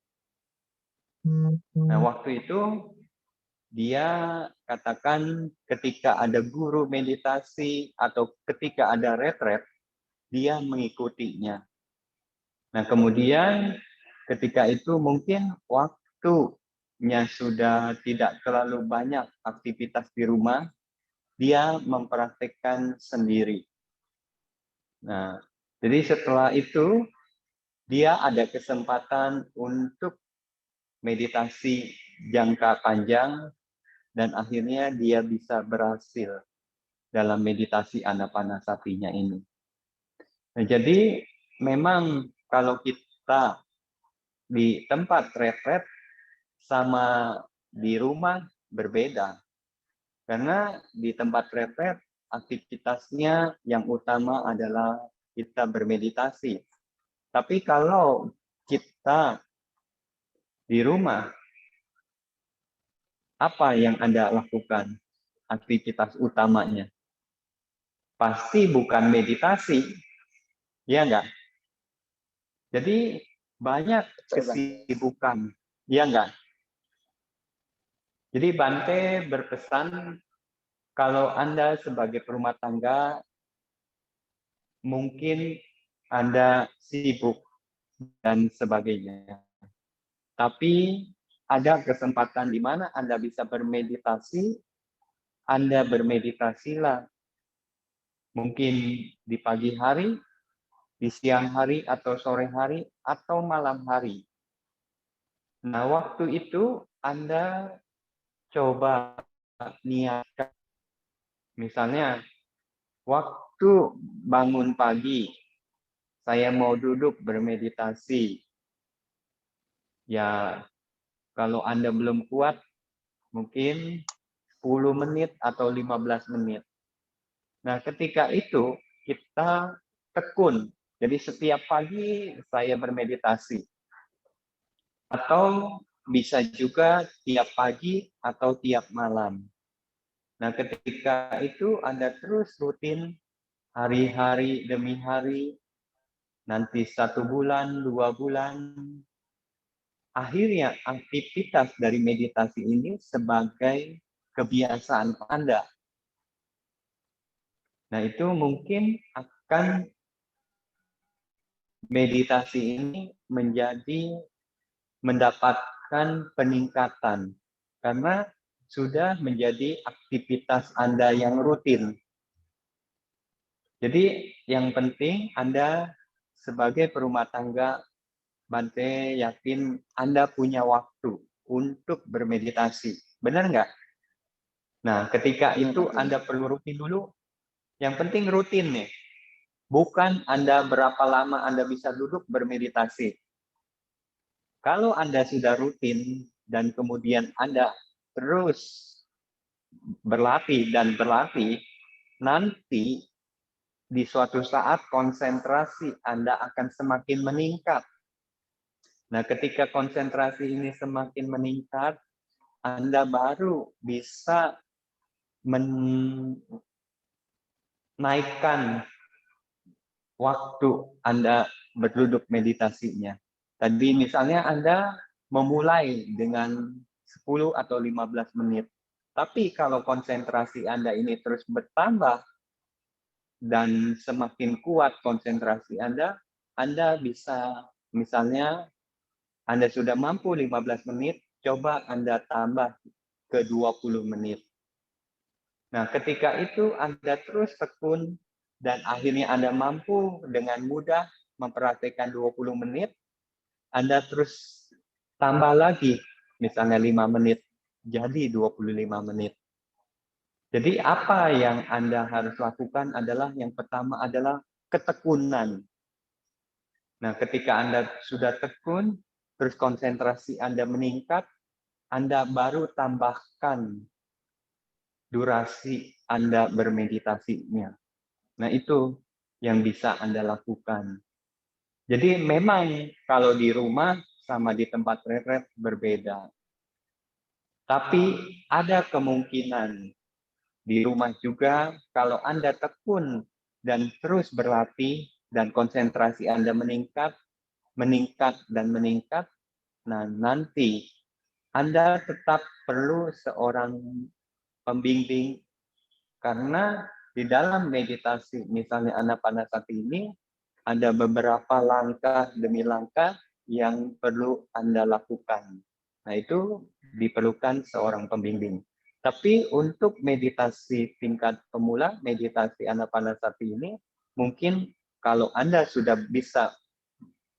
Nah, waktu itu dia katakan ketika ada guru meditasi atau ketika ada retret, dia mengikutinya. Nah, kemudian ketika itu mungkin waktunya sudah tidak terlalu banyak aktivitas di rumah, dia mempraktikkan sendiri. Nah, jadi setelah itu dia ada kesempatan untuk meditasi jangka panjang dan akhirnya dia bisa berhasil dalam meditasi anapanasatinya ini. Nah, jadi memang kalau kita di tempat retret sama di rumah berbeda. Karena di tempat retret aktivitasnya yang utama adalah kita bermeditasi. Tapi kalau kita di rumah, apa yang Anda lakukan? Aktivitas utamanya pasti bukan meditasi, ya enggak? Jadi banyak kesibukan, ya enggak? Jadi Bante berpesan kalau Anda sebagai perumah tangga mungkin Anda sibuk dan sebagainya. Tapi ada kesempatan di mana Anda bisa bermeditasi, Anda bermeditasilah. Mungkin di pagi hari, di siang hari, atau sore hari, atau malam hari. Nah, waktu itu Anda coba niatkan. Misalnya, waktu bangun pagi, saya mau duduk bermeditasi. Ya, kalau Anda belum kuat, mungkin 10 menit atau 15 menit. Nah, ketika itu kita tekun. Jadi setiap pagi saya bermeditasi. Atau bisa juga tiap pagi atau tiap malam. Nah, ketika itu Anda terus rutin hari-hari demi hari, nanti 1 bulan, 2 bulan, akhirnya aktivitas dari meditasi ini sebagai kebiasaan Anda. Nah, itu mungkin akan meditasi ini mendapatkan peningkatan karena sudah menjadi aktivitas Anda yang rutin. Jadi yang penting Anda sebagai perumah tangga, Bante yakin Anda punya waktu untuk bermeditasi. Benar nggak? Nah, ketika
Iya,
itu
Bante.
Anda perlu rutin dulu. Yang penting rutin nih. Bukan Anda berapa lama Anda bisa duduk bermeditasi. Kalau Anda sudah rutin dan kemudian Anda terus berlatih dan berlatih, nanti di suatu saat konsentrasi Anda akan semakin meningkat. Nah, ketika konsentrasi ini semakin meningkat, Anda baru bisa menaikkan waktu Anda berduduk meditasinya. Tadi misalnya Anda memulai dengan 10 atau 15 menit. Tapi kalau konsentrasi Anda ini terus bertambah dan semakin kuat konsentrasi Anda bisa misalnya Anda sudah mampu 15 menit, coba Anda tambah ke 20 menit. Nah, ketika itu Anda terus tekun dan akhirnya Anda mampu dengan mudah mempraktikkan 20 menit, Anda terus tambah lagi, misalnya 5 menit, jadi 25 menit. Jadi apa yang Anda harus lakukan adalah yang pertama adalah ketekunan. Nah, ketika Anda sudah tekun, terus konsentrasi Anda meningkat, Anda baru tambahkan durasi Anda bermeditasinya. Nah, itu yang bisa Anda lakukan. Jadi memang kalau di rumah sama di tempat retret berbeda. Tapi ada kemungkinan di rumah juga kalau Anda tekun dan terus berlatih dan konsentrasi Anda meningkat dan meningkat, nah nanti Anda tetap perlu seorang pembimbing karena di dalam meditasi misalnya Anapanasati ini ada beberapa langkah demi langkah yang perlu Anda lakukan. Nah, itu diperlukan seorang pembimbing. Tapi untuk meditasi tingkat pemula, meditasi Anapanasati ini, mungkin kalau Anda sudah bisa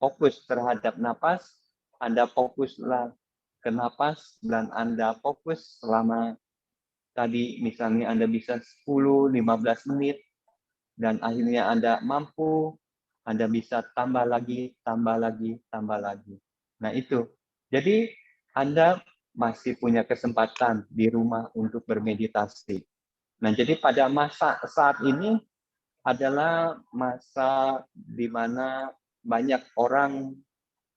fokus terhadap napas, Anda fokuslah ke napas dan Anda fokus selama tadi misalnya Anda bisa 10-15 menit dan akhirnya Anda mampu, Anda bisa tambah lagi. Nah, itu. Jadi Anda masih punya kesempatan di rumah untuk bermeditasi. Nah, jadi pada masa saat ini adalah masa di mana banyak orang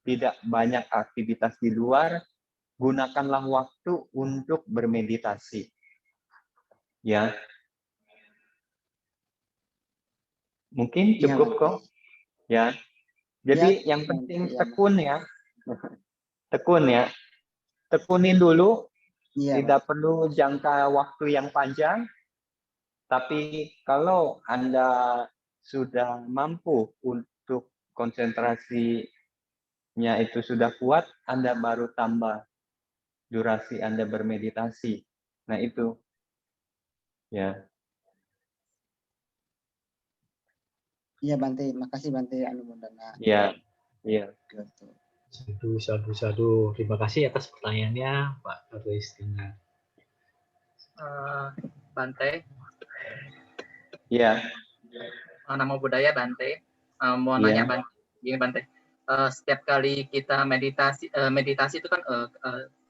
tidak banyak aktivitas di luar, gunakanlah waktu untuk bermeditasi. Ya. Mungkin
Iya,
cukup
Bante.
kok. Ya. Jadi
Ya,
yang penting
Bante, ya, Bante.
tekun ya. Tekun ya. Tekunin dulu,
Iya,
tidak perlu jangka waktu yang panjang, tapi kalau Anda sudah mampu untuk konsentrasinya itu sudah kuat, Anda baru tambah durasi Anda bermeditasi. Nah, itu. Ya.
Iya, Bante. Makasih, Bante Anumodana.
Ya. Iya.
Gitu.
Sadu. Terima kasih atas pertanyaannya, Pak Kristina.
Bante,
Iya.
Namo Buddhaya Bante. Mau
Iya.
nanya Bante, gini Bante. Setiap kali kita meditasi itu kan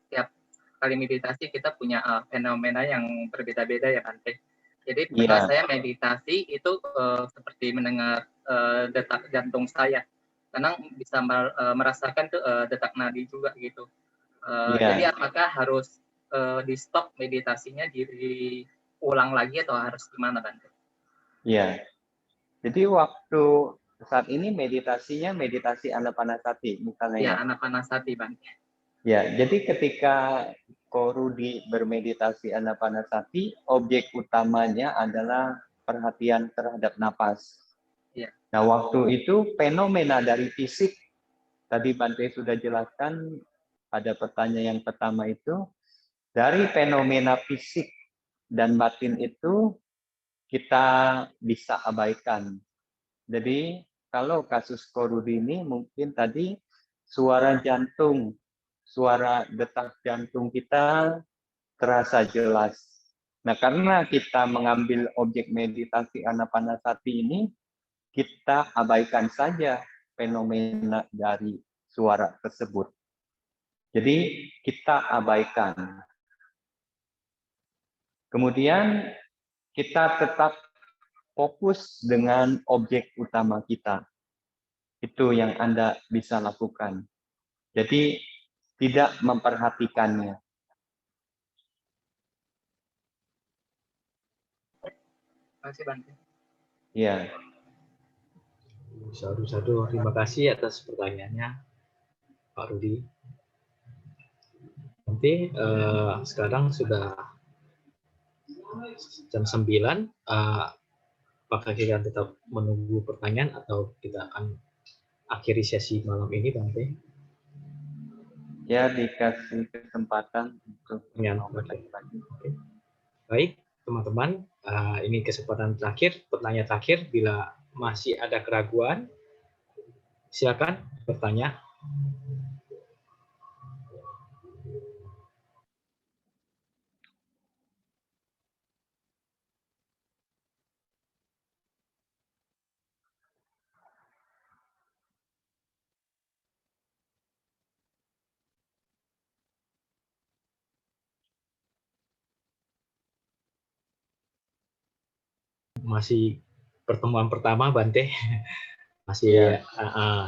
setiap kali meditasi kita punya fenomena yang berbeda-beda ya Bante. Jadi
Iya.
saya meditasi itu seperti mendengar detak jantung saya. Kadang bisa merasakan tuh detak nadi juga gitu.
Iya.
Jadi apakah harus di stop meditasinya, diulang lagi atau harus gimana Bante?
Iya. Jadi waktu saat ini meditasinya meditasi Anapanasati misalnya ya.
Ya, Anapanasati Bante.
Ya, jadi ketika Korudi bermeditasi Anapanasati, objek utamanya adalah perhatian terhadap napas.
Ya.
Nah, waktu itu fenomena dari fisik, tadi Bante sudah jelaskan pada pertanyaan yang pertama itu, dari fenomena fisik dan batin itu kita bisa abaikan. Jadi kalau kasus korudi ini mungkin tadi suara jantung, suara detak jantung kita terasa jelas. Nah, karena kita mengambil objek meditasi anapanasati ini, kita abaikan saja fenomena dari suara tersebut. Jadi kita abaikan. Kemudian kita tetap fokus dengan objek utama kita. Itu yang Anda bisa lakukan. Jadi tidak memperhatikannya.
Terima kasih Bante.
Ya.
Sadu. Terima kasih atas pertanyaannya, Pak Rudi. Nanti sekarang sudah jam 9. Apakah kita tetap menunggu pertanyaan atau kita akan akhiri sesi malam ini, Bante?
Ya, dikasih kesempatan untuk
Oke. Baik, teman-teman. Ini kesempatan terakhir, pertanyaan terakhir. Bila masih ada keraguan, silakan bertanya. Masih pertemuan pertama, Bante. Masih,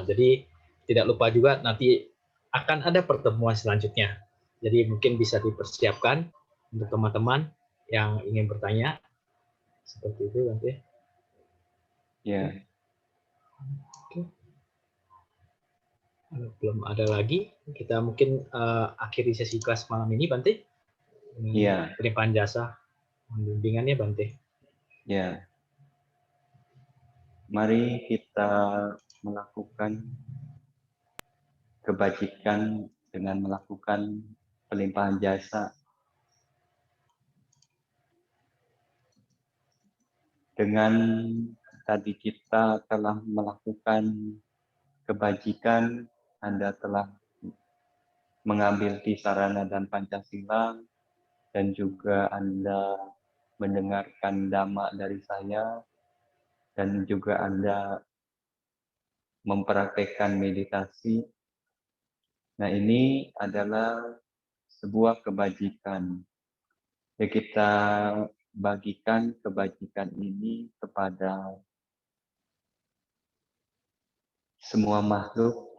jadi tidak lupa juga nanti akan ada pertemuan selanjutnya. Jadi mungkin bisa dipersiapkan untuk teman-teman yang ingin bertanya. Seperti itu, Bante.
Ya.
Oke. Belum ada lagi. Kita mungkin akhiri sesi kelas malam ini, Bante.
Iya.
Pelimpahan jasa bimbingannya, Bante.
Ya. Mari kita melakukan kebajikan dengan melakukan pelimpahan jasa. Dengan tadi kita telah melakukan kebajikan, Anda telah mengambil Tisarana dan Pancasila, dan juga Anda mendengarkan Dhamma dari saya, dan juga Anda mempraktekkan meditasi. Nah, ini adalah sebuah kebajikan. Ya, kita bagikan kebajikan ini kepada semua makhluk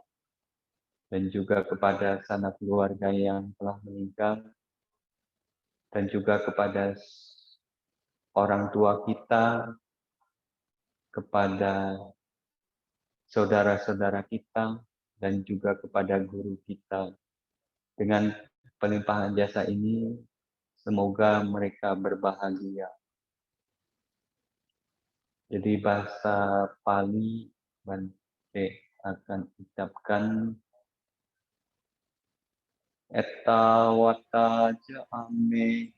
dan juga kepada sanak keluarga yang telah meninggal, dan juga kepada orang tua kita, kepada saudara-saudara kita, dan juga kepada guru kita. Dengan pelimpahan jasa ini, semoga mereka berbahagia. Jadi bahasa Pali, Bante akan ucapkan Etta wata ja amehi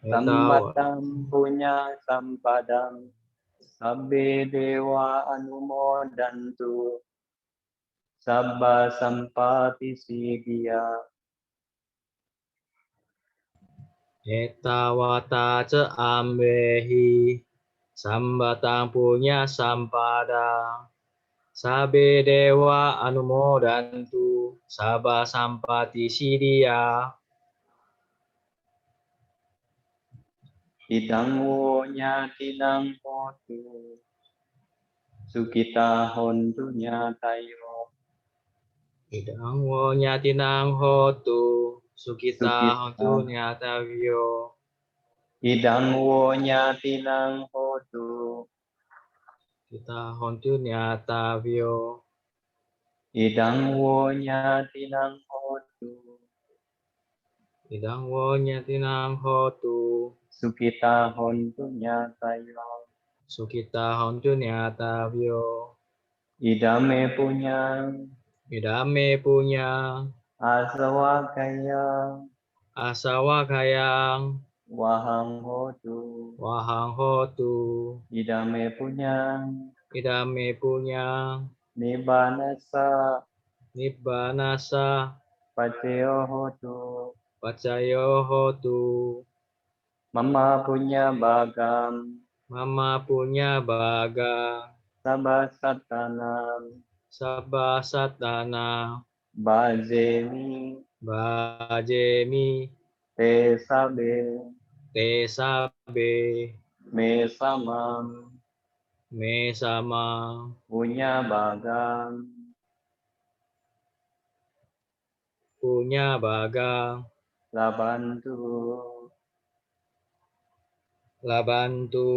sambatan punya sampadang sabbe dewa anumodantu sabba sampati siddhya.
Etta wata ca ambehi sambatang punya sampada sabe dewa anumodantu sabba sampati siddhya.
Idang wo nyatinang hotu sukita hontu nyatayo.
Idang wo nyatinang hotu sukita hontu nyatavyo.
Idang wo nyatinang hotu
Kita hontu nyatavyo.
Idang wo nyatinang hotu
Idang wo nyatinang hotu
sukita hontu nyatayo.
sukita hontu nyatavyo.
Idame punya
Idame punya
Asawakayang
Asawakayang
Wahang Hotu
Wahang Hotu
Idame Punyang
Idame Punyang
Nibbanasa
Nibbanasa
Paceo Hotu
Pacayo Hotu
Mama Punya Bagam
Mama Punya Baga
Sabasatanam
Sabasatana
Bajemi
Bajemi
Tesabe
Tesabe
Mesamam
Mesama
Punya Bagam
Punya Baga
Labantu
Labantu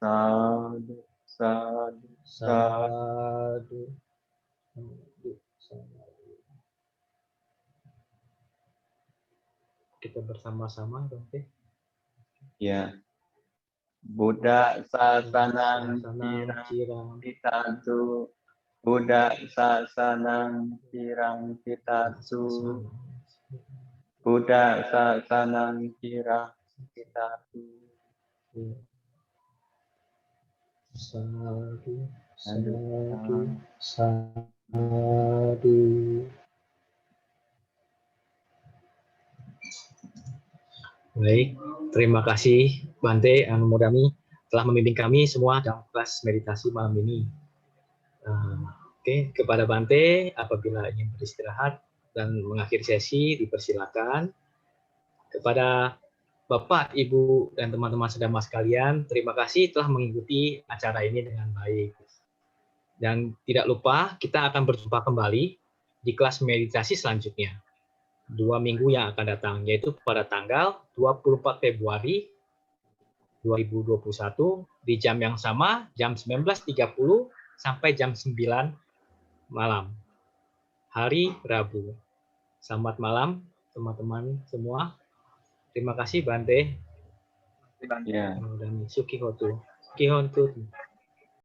Sadu Sadu
Sadu kita bersama-sama Bante.
Ya. Buddha sasanang
Sasanang
cirang
cirang
pitatu. Buddha sasanang cirang pitatu. Buddha sasanang cirang pitatu.
Sadu
Sadu.
Sadu Sadu. Baik, terima kasih Bante Anumodami telah membimbing kami semua dalam kelas meditasi malam ini. Oke, kepada Bante, apabila ingin beristirahat dan mengakhiri sesi, dipersilakan. Kepada Bapak, Ibu, dan teman-teman sedama sekalian, terima kasih telah mengikuti acara ini dengan baik. Dan tidak lupa, kita akan berjumpa kembali di kelas meditasi selanjutnya. 2 minggu yang akan datang, yaitu pada tanggal 24 Februari 2021 di jam yang sama, jam 19.30 sampai jam 9 malam, hari Rabu. Selamat malam teman-teman semua. Terima kasih Bante.
Ya.
Dan Suki Hotu.